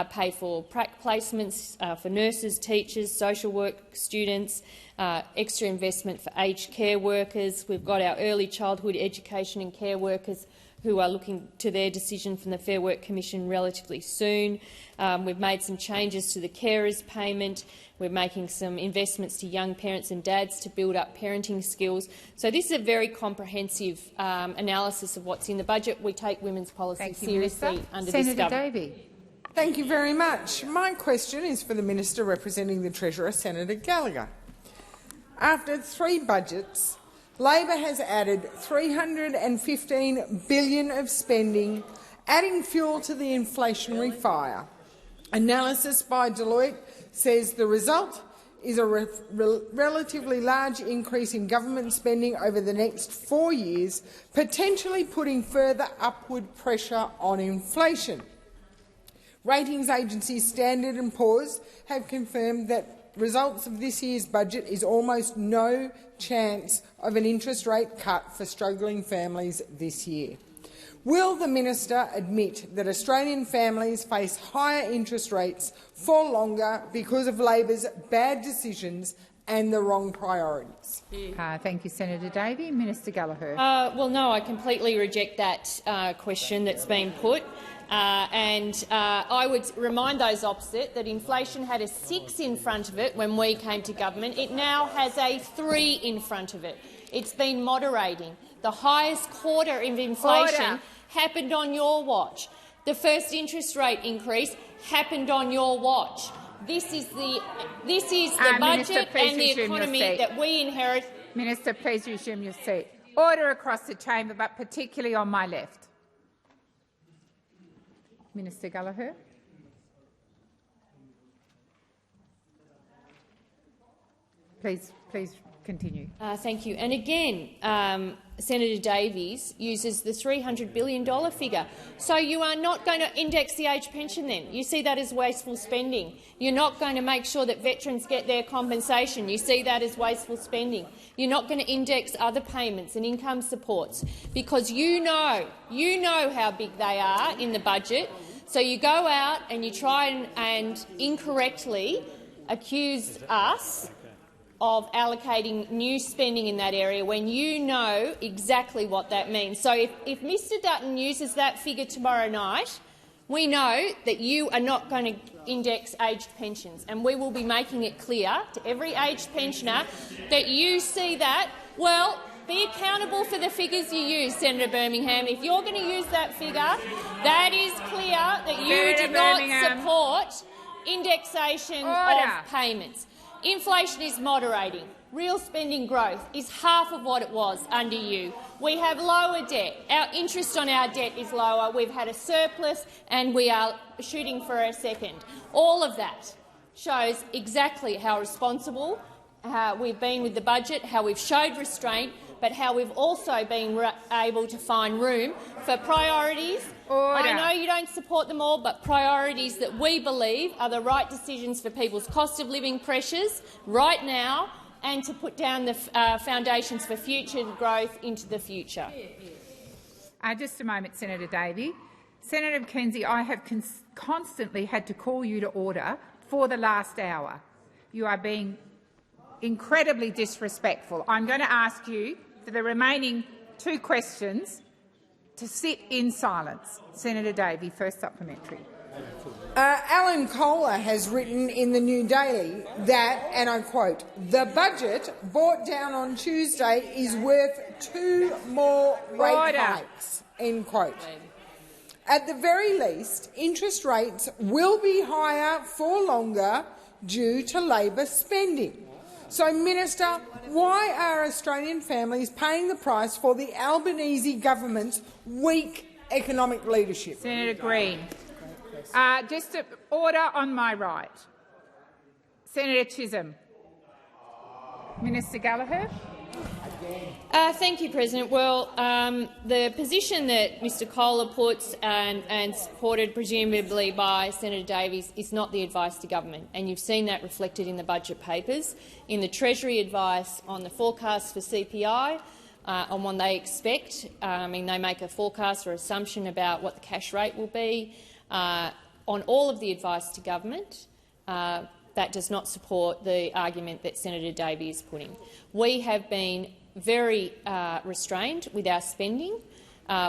pay for prac placements for nurses, teachers, social work students, extra investment for aged care workers. We've got our early childhood education and care workers who are looking to their decision from the Fair Work Commission relatively soon. We've made some changes to the carers payment. We're making some investments to young parents and dads to build up parenting skills. So this is a very comprehensive analysis of what's in the budget. We take women's policy seriously under this government. Senator Davey. Thank you very much. My question is for the Minister representing the Treasurer, Senator Gallagher. After 3 budgets, Labor has added $315 billion of spending, adding fuel to the inflationary fire. Analysis by Deloitte says the result is a relatively large increase in government spending over the next 4 years, potentially putting further upward pressure on inflation. Ratings agencies Standard & Poor's have confirmed that results of this year's budget is almost no chance of an interest rate cut for struggling families this year. Will the minister admit that Australian families face higher interest rates for longer because of Labor's bad decisions and the wrong priorities? Thank you, Senator Davey. Minister Gallagher. Well, no, I completely reject that question that's been put. I would remind those opposite that inflation had a 6 in front of it when we came to government. It now has a 3 in front of it. It's been moderating. The highest quarter of inflation happened on your watch. The first interest rate increase happened on your watch. This is the budget and the economy that we inherit. Minister, please resume your seat. Order across the chamber, but particularly on my left. Minister Gallagher. Please continue. Thank you. And again, Senator Davies uses the $300 billion figure. So you are not going to index the age pension then? You see that as wasteful spending. You're not going to make sure that veterans get their compensation. You see that as wasteful spending. You're not going to index other payments and income supports because you know how big they are in the budget. So you go out and you try and incorrectly accuse us of allocating new spending in that area when you know exactly what that means. So if Mr Dutton uses that figure tomorrow night, we know that you are not going to index aged pensions, and we will be making it clear to every aged pensioner that you see that. Well, be accountable for the figures you use, Senator Birmingham. If you're going to use that figure, that is clear that you do not support indexation of payments. Inflation is moderating. Real spending growth is half of what it was under you. We have lower debt. Our interest on our debt is lower. We've had a surplus and we are shooting for a second. All of that shows exactly how responsible we've been with the budget, how we've showed restraint, but how we've also been able to find room for priorities. I know you don't support them all, but priorities that we believe are the right decisions for people's cost of living pressures right now and to put down the foundations for future growth into the future. Just a moment, Senator Davey. Senator McKenzie, I have constantly had to call you to order for the last hour. You are being incredibly disrespectful. I'm going to ask you for the remaining 2 questions to sit in silence. Senator Davey, first supplementary. Alan Kohler has written in the New Daily that, and I quote, "The budget brought down on Tuesday is worth 2 more rate hikes," end quote. At the very least, interest rates will be higher for longer due to Labor spending. So, Minister, why are Australian families paying the price for the Albanese government's weak economic leadership? Senator Green. Just to order on my right. Senator Chisholm. Minister Gallagher. Thank you, President. Well, the position that Mr Kohler puts and supported presumably by Senator Davies is not the advice to government, and you've seen that reflected in the budget papers, in the Treasury advice on the forecast for CPI, on what they expect. They make a forecast or assumption about what the cash rate will be. On all of the advice to government, that does not support the argument that Senator Davies is putting. We have been very restrained with our spending.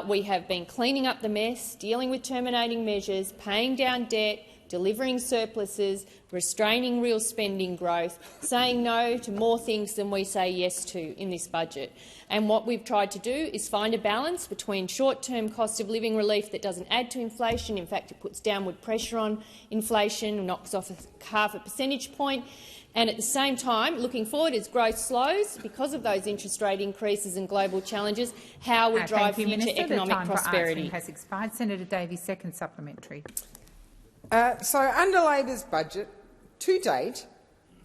We have been cleaning up the mess, dealing with terminating measures, paying down debt, delivering surpluses, restraining real spending growth, saying no to more things than we say yes to in this budget. And what we've tried to do is find a balance between short-term cost of living relief that doesn't add to inflation. In fact, it puts downward pressure on inflation, knocks off half a percentage point, and at the same time, looking forward as growth slows because of those interest rate increases and global challenges, how we drive future economic prosperity. Has expired. Senator Davies, second supplementary. So under Labor's budget, to date,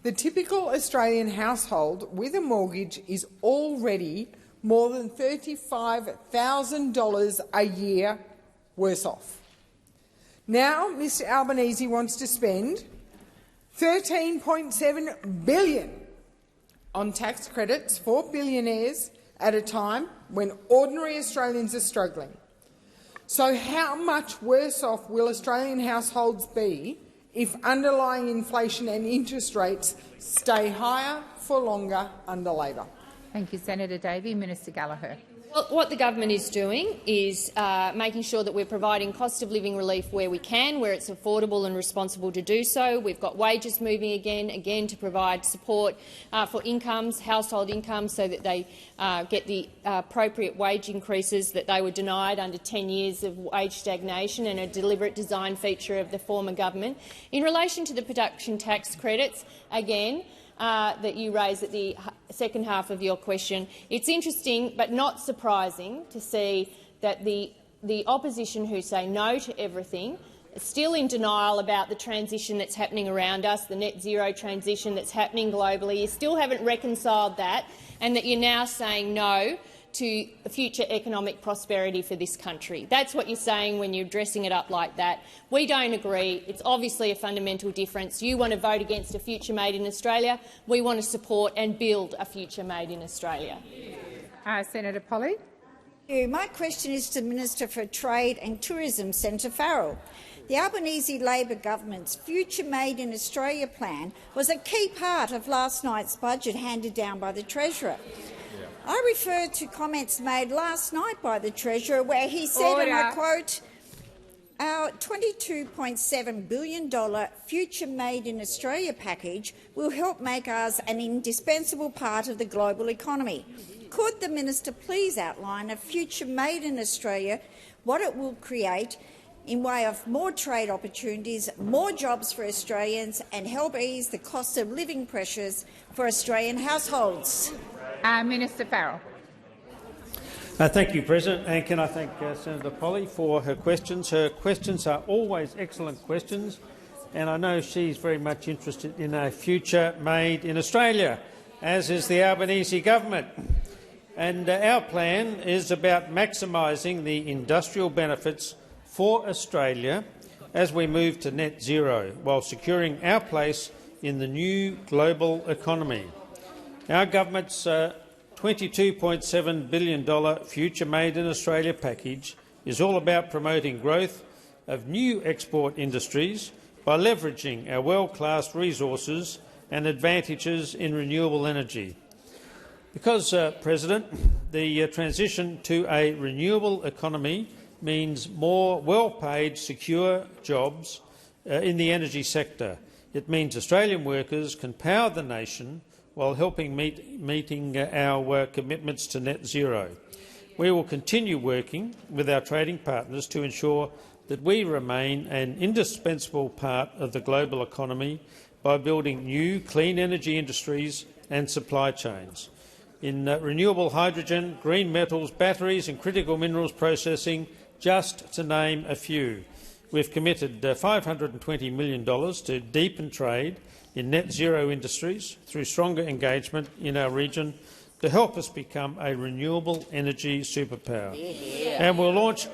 the typical Australian household with a mortgage is already more than $35,000 a year worse off. Now Mr Albanese wants to spend $13.7 billion on tax credits for billionaires at a time when ordinary Australians are struggling. So how much worse off will Australian households be if underlying inflation and interest rates stay higher for longer under Labor? Thank you, Senator Davies. Minister Gallagher. Well, what the government is doing is making sure that we're providing cost of living relief where we can, where it's affordable and responsible to do so. We've got wages moving again to provide support for incomes, household incomes, so that they get the appropriate wage increases that they were denied under 10 years of wage stagnation, and a deliberate design feature of the former government. In relation to the production tax credits, again, that you raised at the second half of your question, it's interesting but not surprising to see that the opposition, who say no to everything, are still in denial about the transition that's happening around us, the net zero transition that's happening globally. You still haven't reconciled that, and that you're now saying no to future economic prosperity for this country. That's what you're saying when you're dressing it up like that. We don't agree. It's obviously a fundamental difference. You want to vote against a future made in Australia. We want to support and build a future made in Australia. Senator Polley. My question is to the Minister for Trade and Tourism, Senator Farrell. The Albanese Labor government's Future Made in Australia plan was a key part of last night's budget handed down by the Treasurer. I refer to comments made last night by the Treasurer where he said, and I quote, "Our $22.7 billion Future Made in Australia package will help make us an indispensable part of the global economy." Could the minister please outline a Future Made in Australia, what it will create in way of more trade opportunities, more jobs for Australians, and help ease the cost of living pressures for Australian households? Minister Farrell. Thank you, President, and can I thank Senator Polley for her questions. Her questions are always excellent questions, and I know she's very much interested in a future made in Australia, as is the Albanese government. And our plan is about maximising the industrial benefits for Australia as we move to net zero, while securing our place in the new global economy. Our government's $22.7 billion Future Made in Australia package is all about promoting growth of new export industries by leveraging our world-class resources and advantages in renewable energy. Because, President, the transition to a renewable economy means more well-paid, secure jobs in the energy sector. It means Australian workers can power the nation while helping meeting our commitments to net zero. We will continue working with our trading partners to ensure that we remain an indispensable part of the global economy by building new clean energy industries and supply chains. In renewable hydrogen, green metals, batteries and critical minerals processing, just to name a few. We've committed $520 million to deepen trade in net zero industries through stronger engagement in our region to help us become a renewable energy superpower. And we'll launch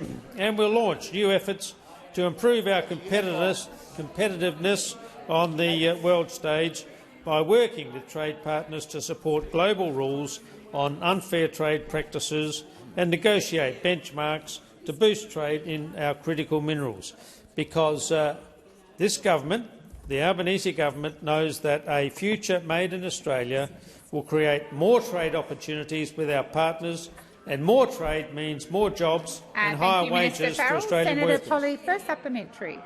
new efforts to improve our competitiveness on the world stage by working with trade partners to support global rules on unfair trade practices and negotiate benchmarks to boost trade in our critical minerals. Because this government, the Albanese government, knows that a future made in Australia will create more trade opportunities with our partners, and more trade means more jobs and higher wages for Australian workers. Senator Polley, first supplementary.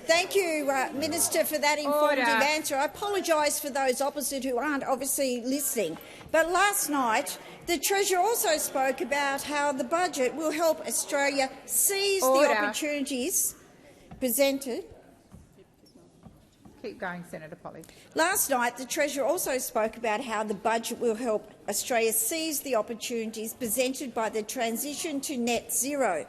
Thank you, Minister, for that informative answer. I apologise for those opposite who aren't obviously listening. But last night, the Treasurer also spoke about how the budget will help Australia seize the opportunities presented. Keep going, Senator Polley. Last night, the Treasurer also spoke about how the budget will help Australia seize the opportunities presented by the transition to net zero.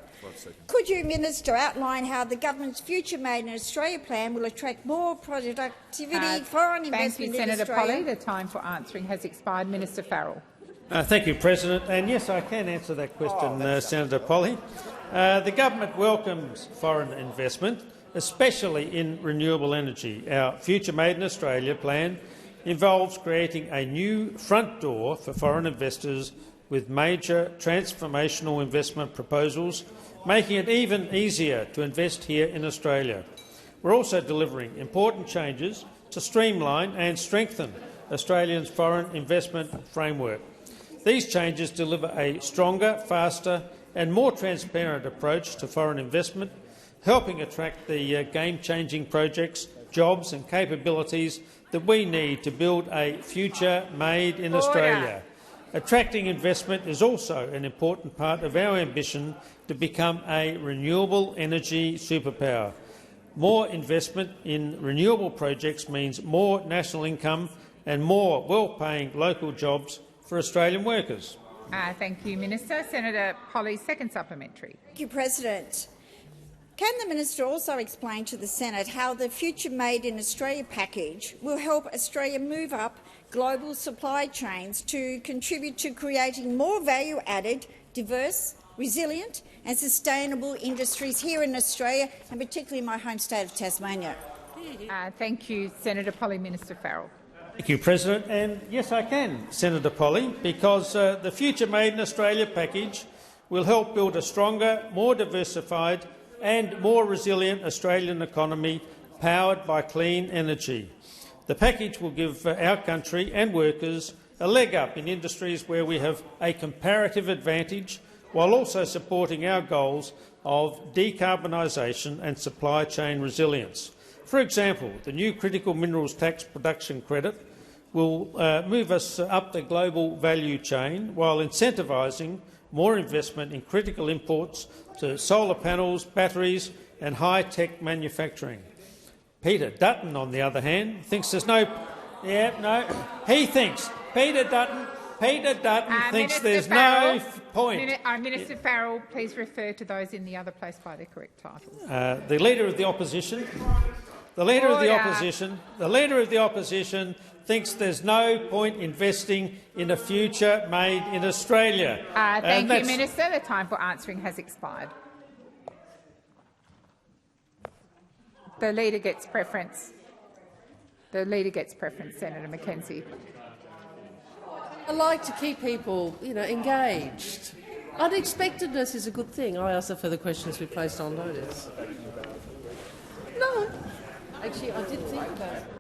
Could you, Minister, outline how the government's Future Made in Australia plan will attract more productivity, foreign investment in Australia? Thank you, Senator Polley. The time for answering has expired. Minister Farrell. Thank you, President. And yes, I can answer that question, Senator Polley. The government welcomes foreign investment, especially in renewable energy. Our Future Made in Australia plan involves creating a new front door for foreign investors with major transformational investment proposals, making it even easier to invest here in Australia. We're also delivering important changes to streamline and strengthen Australia's foreign investment framework. These changes deliver a stronger, faster and more transparent approach to foreign investment, helping attract the game-changing projects, jobs and capabilities that we need to build a future made in Australia. Attracting investment is also an important part of our ambition to become a renewable energy superpower. More investment in renewable projects means more national income and more well-paying local jobs for Australian workers. Thank you, Minister. Senator Polley, second supplementary. Thank you, President. Can the minister also explain to the Senate how the Future Made in Australia package will help Australia move up global supply chains to contribute to creating more value-added, diverse, resilient and sustainable industries here in Australia, and particularly in my home state of Tasmania? Thank you, Senator Polley. Minister Farrell. Thank you, President. And yes, I can, Senator Polley, because the Future Made in Australia package will help build a stronger, more diversified and more resilient Australian economy powered by clean energy. The package will give our country and workers a leg up in industries where we have a comparative advantage, while also supporting our goals of decarbonisation and supply chain resilience. For example, the new critical minerals tax production credit will move us up the global value chain while incentivising more investment in critical imports to solar panels, batteries and high-tech manufacturing. Peter Dutton, on the other hand, thinks there's no— he thinks— Peter Dutton thinks there's no point. Minister Farrell, please refer to those in the other place by their correct titles. The Leader of the Opposition— The Leader of the Opposition thinks there's no point investing in a future made in Australia. Thank you, Minister. The time for answering has expired. The Leader gets preference. Senator Mackenzie. I like to keep people, engaged. Unexpectedness is a good thing. I ask that for the questions we placed on notice. No. Actually, I did think about it.